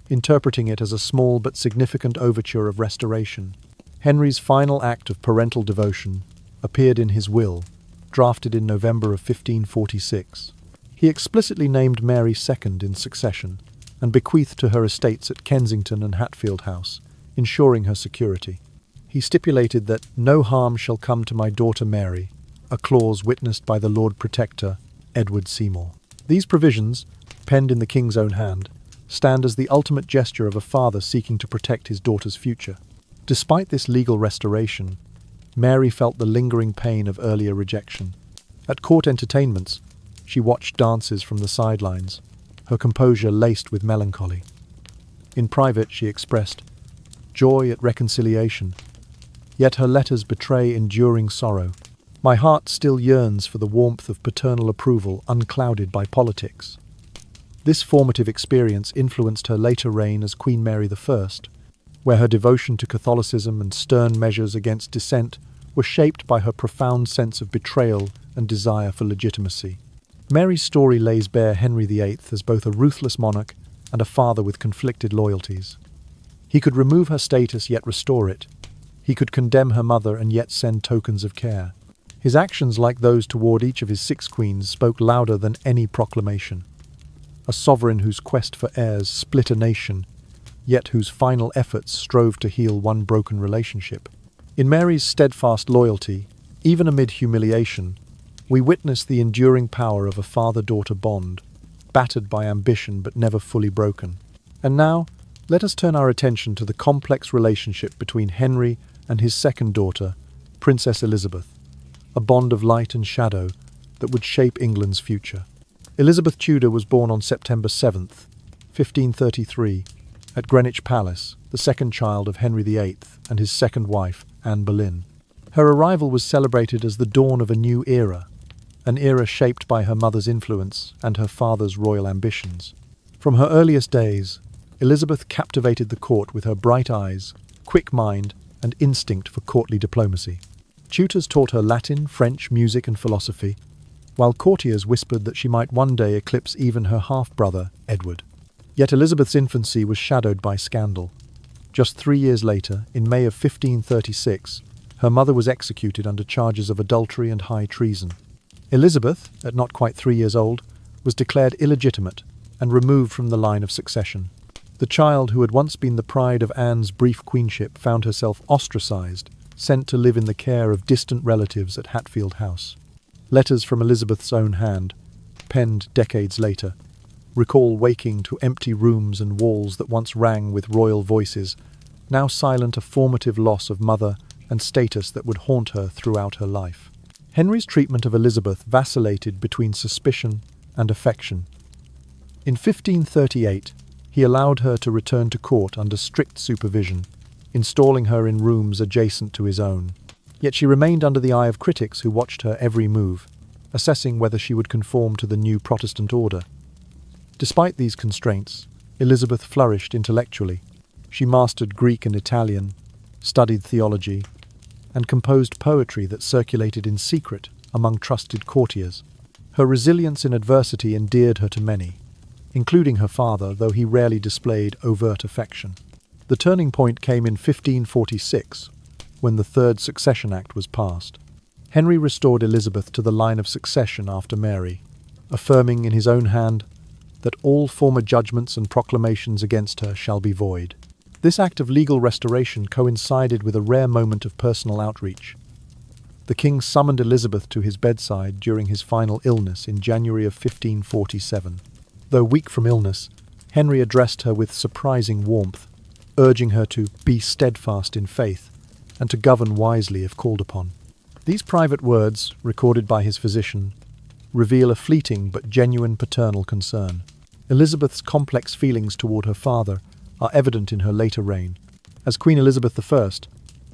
interpreting it as a small but significant overture of restoration. Henry's final act of parental devotion appeared in his will, drafted in November of 1546. He explicitly named Mary second in succession and bequeathed to her estates at Kensington and Hatfield House, ensuring her security. He stipulated that no harm shall come to my daughter Mary, a clause witnessed by the Lord Protector, Edward Seymour. These provisions, penned in the king's own hand, stand as the ultimate gesture of a father seeking to protect his daughter's future. Despite this legal restoration, Mary felt the lingering pain of earlier rejection. At court entertainments, she watched dances from the sidelines, her composure laced with melancholy. In private, she expressed joy at reconciliation, yet her letters betray enduring sorrow. My heart still yearns for the warmth of paternal approval unclouded by politics. This formative experience influenced her later reign as Queen Mary I, where her devotion to Catholicism and stern measures against dissent were shaped by her profound sense of betrayal and desire for legitimacy. Mary's story lays bare Henry VIII as both a ruthless monarch and a father with conflicted loyalties. He could remove her status yet restore it. He could condemn her mother and yet send tokens of care. His actions, like those toward each of his 6 queens, spoke louder than any proclamation. A sovereign whose quest for heirs split a nation, yet whose final efforts strove to heal one broken relationship. In Mary's steadfast loyalty, even amid humiliation, we witness the enduring power of a father-daughter bond, battered by ambition but never fully broken. And now, let us turn our attention to the complex relationship between Henry and his second daughter, Princess Elizabeth, a bond of light and shadow that would shape England's future. Elizabeth Tudor was born on September 7th, 1533, at Greenwich Palace, the second child of Henry VIII and his second wife, Anne Boleyn. Her arrival was celebrated as the dawn of a new era, an era shaped by her mother's influence and her father's royal ambitions. From her earliest days, Elizabeth captivated the court with her bright eyes, quick mind, and instinct for courtly diplomacy. Tutors taught her Latin, French, music, and philosophy, while courtiers whispered that she might one day eclipse even her half-brother, Edward. Yet Elizabeth's infancy was shadowed by scandal. Just 3 years later, in May of 1536, her mother was executed under charges of adultery and high treason. Elizabeth, at not quite 3 years old, was declared illegitimate and removed from the line of succession. The child who had once been the pride of Anne's brief queenship found herself ostracized, sent to live in the care of distant relatives at Hatfield House. Letters from Elizabeth's own hand, penned decades later, recall waking to empty rooms and walls that once rang with royal voices, now silent a formative loss of mother and status that would haunt her throughout her life. Henry's treatment of Elizabeth vacillated between suspicion and affection. In 1538, he allowed her to return to court under strict supervision, installing her in rooms adjacent to his own. Yet she remained under the eye of critics who watched her every move, assessing whether she would conform to the new Protestant order. Despite these constraints, Elizabeth flourished intellectually. She mastered Greek and Italian, studied theology, and composed poetry that circulated in secret among trusted courtiers. Her resilience in adversity endeared her to many, including her father, though he rarely displayed overt affection. The turning point came in 1546, when the Third Succession Act was passed. Henry restored Elizabeth to the line of succession after Mary, affirming in his own hand that all former judgments and proclamations against her shall be void. This act of legal restoration coincided with a rare moment of personal outreach. The king summoned Elizabeth to his bedside during his final illness in January of 1547. Though weak from illness, Henry addressed her with surprising warmth, urging her to be steadfast in faith and to govern wisely if called upon. These private words, recorded by his physician, reveal a fleeting but genuine paternal concern. Elizabeth's complex feelings toward her father are evident in her later reign. As Queen Elizabeth I,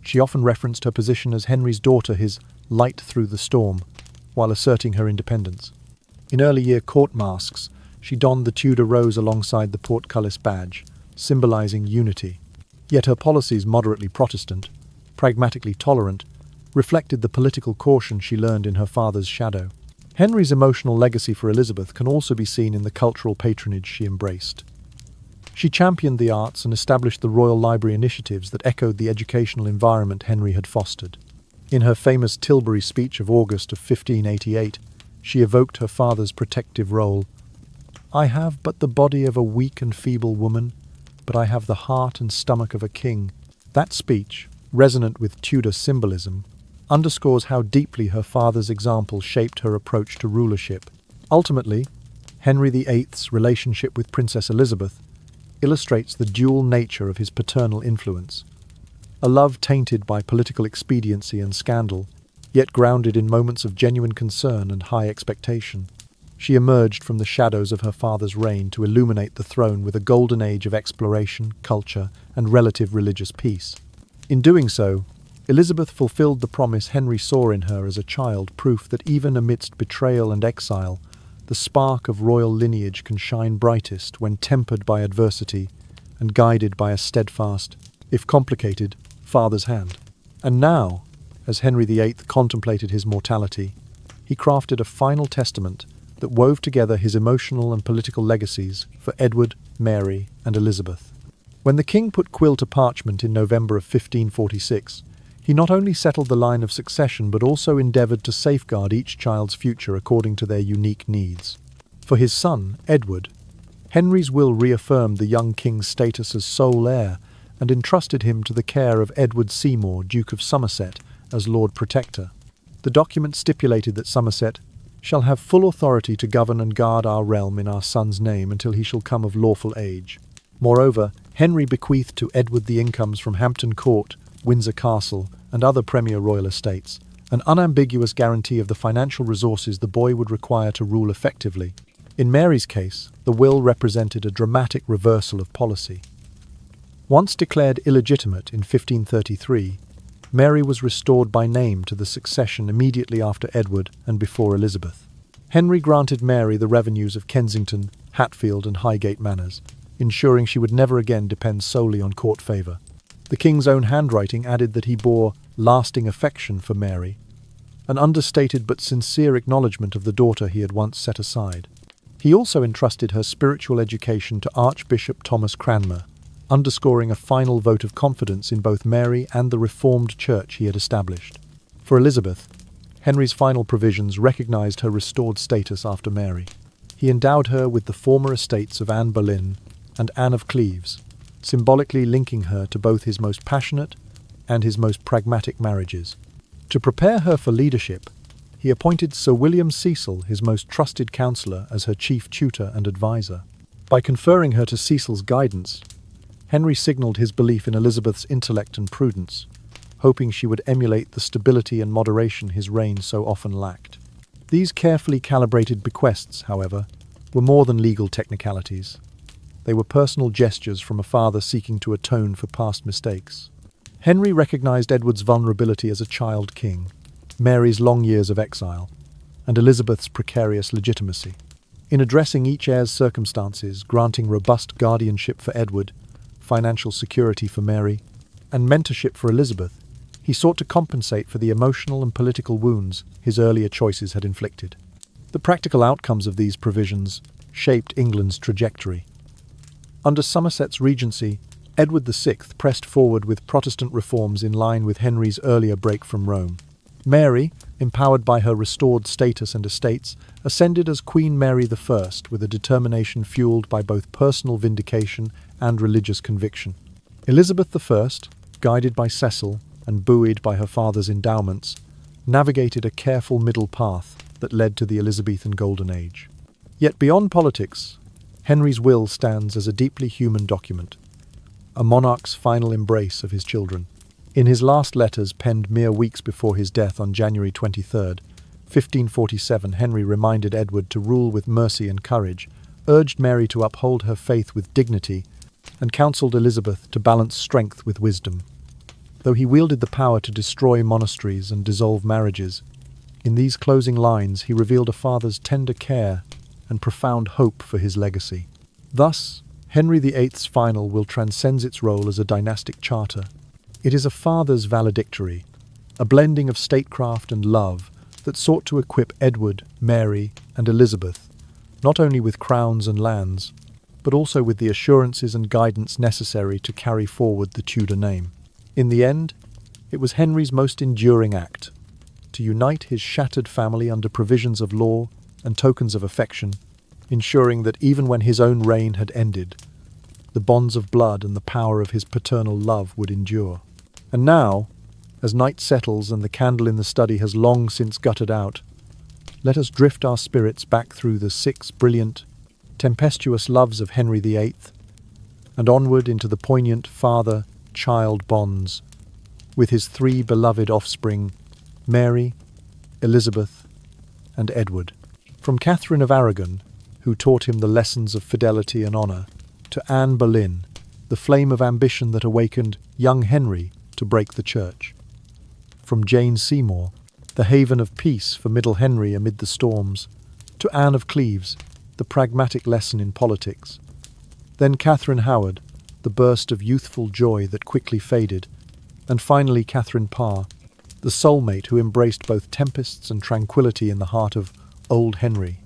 she often referenced her position as Henry's daughter his light through the storm, while asserting her independence. In early-year court masques, she donned the Tudor rose alongside the portcullis badge, symbolizing unity. Yet her policies, moderately Protestant, pragmatically tolerant, reflected the political caution she learned in her father's shadow. Henry's emotional legacy for Elizabeth can also be seen in the cultural patronage she embraced. She championed the arts and established the Royal Library initiatives that echoed the educational environment Henry had fostered. In her famous Tilbury speech of August of 1588, she evoked her father's protective role. "I have but the body of a weak and feeble woman, but I have the heart and stomach of a king." That speech, resonant with Tudor symbolism, underscores how deeply her father's example shaped her approach to rulership. Ultimately, Henry VIII's relationship with Princess Elizabeth illustrates the dual nature of his paternal influence. A love tainted by political expediency and scandal, yet grounded in moments of genuine concern and high expectation. She emerged from the shadows of her father's reign to illuminate the throne with a golden age of exploration, culture, and relative religious peace. In doing so, Elizabeth fulfilled the promise Henry saw in her as a child, proof that even amidst betrayal and exile, the spark of royal lineage can shine brightest when tempered by adversity and guided by a steadfast, if complicated, father's hand. And now, as Henry VIII contemplated his mortality, he crafted a final testament that wove together his emotional and political legacies for Edward, Mary, and Elizabeth. When the king put quill to parchment in November of 1546, he not only settled the line of succession but also endeavoured to safeguard each child's future according to their unique needs. For his son, Edward, Henry's will reaffirmed the young king's status as sole heir and entrusted him to the care of Edward Seymour, Duke of Somerset, as Lord Protector. The document stipulated that Somerset shall have full authority to govern and guard our realm in our son's name until he shall come of lawful age. Moreover, Henry bequeathed to Edward the incomes from Hampton Court, Windsor Castle, and other premier royal estates, an unambiguous guarantee of the financial resources the boy would require to rule effectively. In Mary's case, the will represented a dramatic reversal of policy. Once declared illegitimate in 1533, Mary was restored by name to the succession immediately after Edward and before Elizabeth. Henry granted Mary the revenues of Kensington, Hatfield, and Highgate manors, ensuring she would never again depend solely on court favour. The king's own handwriting added that he bore lasting affection for Mary, an understated but sincere acknowledgement of the daughter he had once set aside. He also entrusted her spiritual education to Archbishop Thomas Cranmer, underscoring a final vote of confidence in both Mary and the Reformed Church he had established. For Elizabeth, Henry's final provisions recognised her restored status after Mary. He endowed her with the former estates of Anne Boleyn and Anne of Cleves, symbolically linking her to both his most passionate and his most pragmatic marriages. To prepare her for leadership, he appointed Sir William Cecil, his most trusted counsellor, as her chief tutor and advisor. By conferring her to Cecil's guidance, Henry signalled his belief in Elizabeth's intellect and prudence, hoping she would emulate the stability and moderation his reign so often lacked. These carefully calibrated bequests, however, were more than legal technicalities. They were personal gestures from a father seeking to atone for past mistakes. Henry recognised Edward's vulnerability as a child king, Mary's long years of exile, and Elizabeth's precarious legitimacy. In addressing each heir's circumstances, granting robust guardianship for Edward, financial security for Mary, and mentorship for Elizabeth, he sought to compensate for the emotional and political wounds his earlier choices had inflicted. The practical outcomes of these provisions shaped England's trajectory. Under Somerset's regency, Edward VI pressed forward with Protestant reforms in line with Henry's earlier break from Rome. Mary, empowered by her restored status and estates, ascended as Queen Mary I with a determination fueled by both personal vindication and religious conviction. Elizabeth I, guided by Cecil and buoyed by her father's endowments, navigated a careful middle path that led to the Elizabethan Golden Age. Yet beyond politics, Henry's will stands as a deeply human document, a monarch's final embrace of his children. In his last letters, penned mere weeks before his death on January 23, 1547, Henry reminded Edward to rule with mercy and courage, urged Mary to uphold her faith with dignity, and counseled Elizabeth to balance strength with wisdom. Though he wielded the power to destroy monasteries and dissolve marriages, in these closing lines he revealed a father's tender care and profound hope for his legacy. Thus, Henry VIII's final will transcends its role as a dynastic charter. It is a father's valedictory, a blending of statecraft and love that sought to equip Edward, Mary, and Elizabeth, not only with crowns and lands, but also with the assurances and guidance necessary to carry forward the Tudor name. In the end, it was Henry's most enduring act, to unite his shattered family under provisions of law and tokens of affection, ensuring that even when his own reign had ended, the bonds of blood and the power of his paternal love would endure. And now, as night settles and the candle in the study has long since guttered out, let us drift our spirits back through the 6 brilliant, tempestuous loves of Henry VIII, and onward into the poignant father-child bonds with his 3 beloved offspring, Mary, Elizabeth, and Edward. From Catherine of Aragon, who taught him the lessons of fidelity and honour, to Anne Boleyn, the flame of ambition that awakened young Henry to break the church. From Jane Seymour, the haven of peace for middle Henry amid the storms, to Anne of Cleves, the pragmatic lesson in politics. Then Catherine Howard, the burst of youthful joy that quickly faded, and finally Catherine Parr, the soulmate who embraced both tempests and tranquility in the heart of old Henry.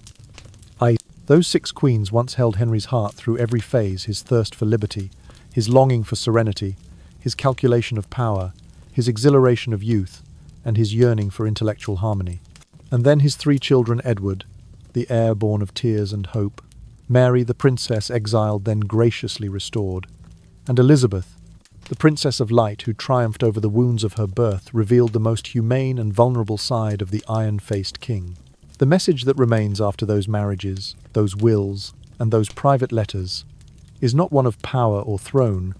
Those 6 queens once held Henry's heart through every phase: his thirst for liberty, his longing for serenity, his calculation of power, his exhilaration of youth, and his yearning for intellectual harmony. And then his 3 children: Edward, the heir born of tears and hope; Mary, the princess exiled then graciously restored; and Elizabeth, the princess of light who triumphed over the wounds of her birth, revealed the most humane and vulnerable side of the iron-faced king. The message that remains after those marriages, those wills, and those private letters is not one of power or throne,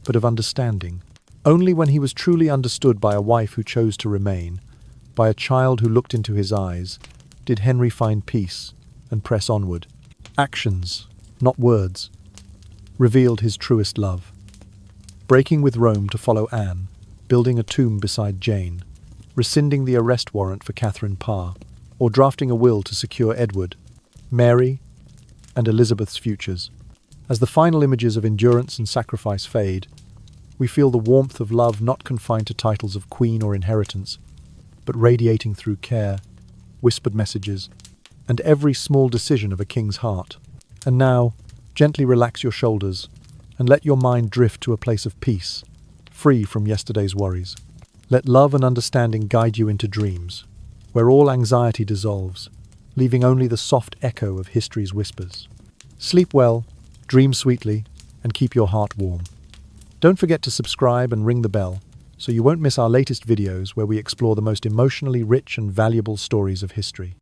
but of understanding. Only when he was truly understood by a wife who chose to remain, by a child who looked into his eyes, did Henry find peace and press onward. Actions, not words, revealed his truest love. Breaking with Rome to follow Anne, building a tomb beside Jane, rescinding the arrest warrant for Catherine Parr, or drafting a will to secure Edward, Mary, and Elizabeth's futures. As the final images of endurance and sacrifice fade, we feel the warmth of love not confined to titles of queen or inheritance, but radiating through care, whispered messages, and every small decision of a king's heart. And now, gently relax your shoulders and let your mind drift to a place of peace, free from yesterday's worries. Let love and understanding guide you into dreams, where all anxiety dissolves, leaving only the soft echo of history's whispers. Sleep well, dream sweetly, and keep your heart warm. Don't forget to subscribe and ring the bell so you won't miss our latest videos where we explore the most emotionally rich and valuable stories of history.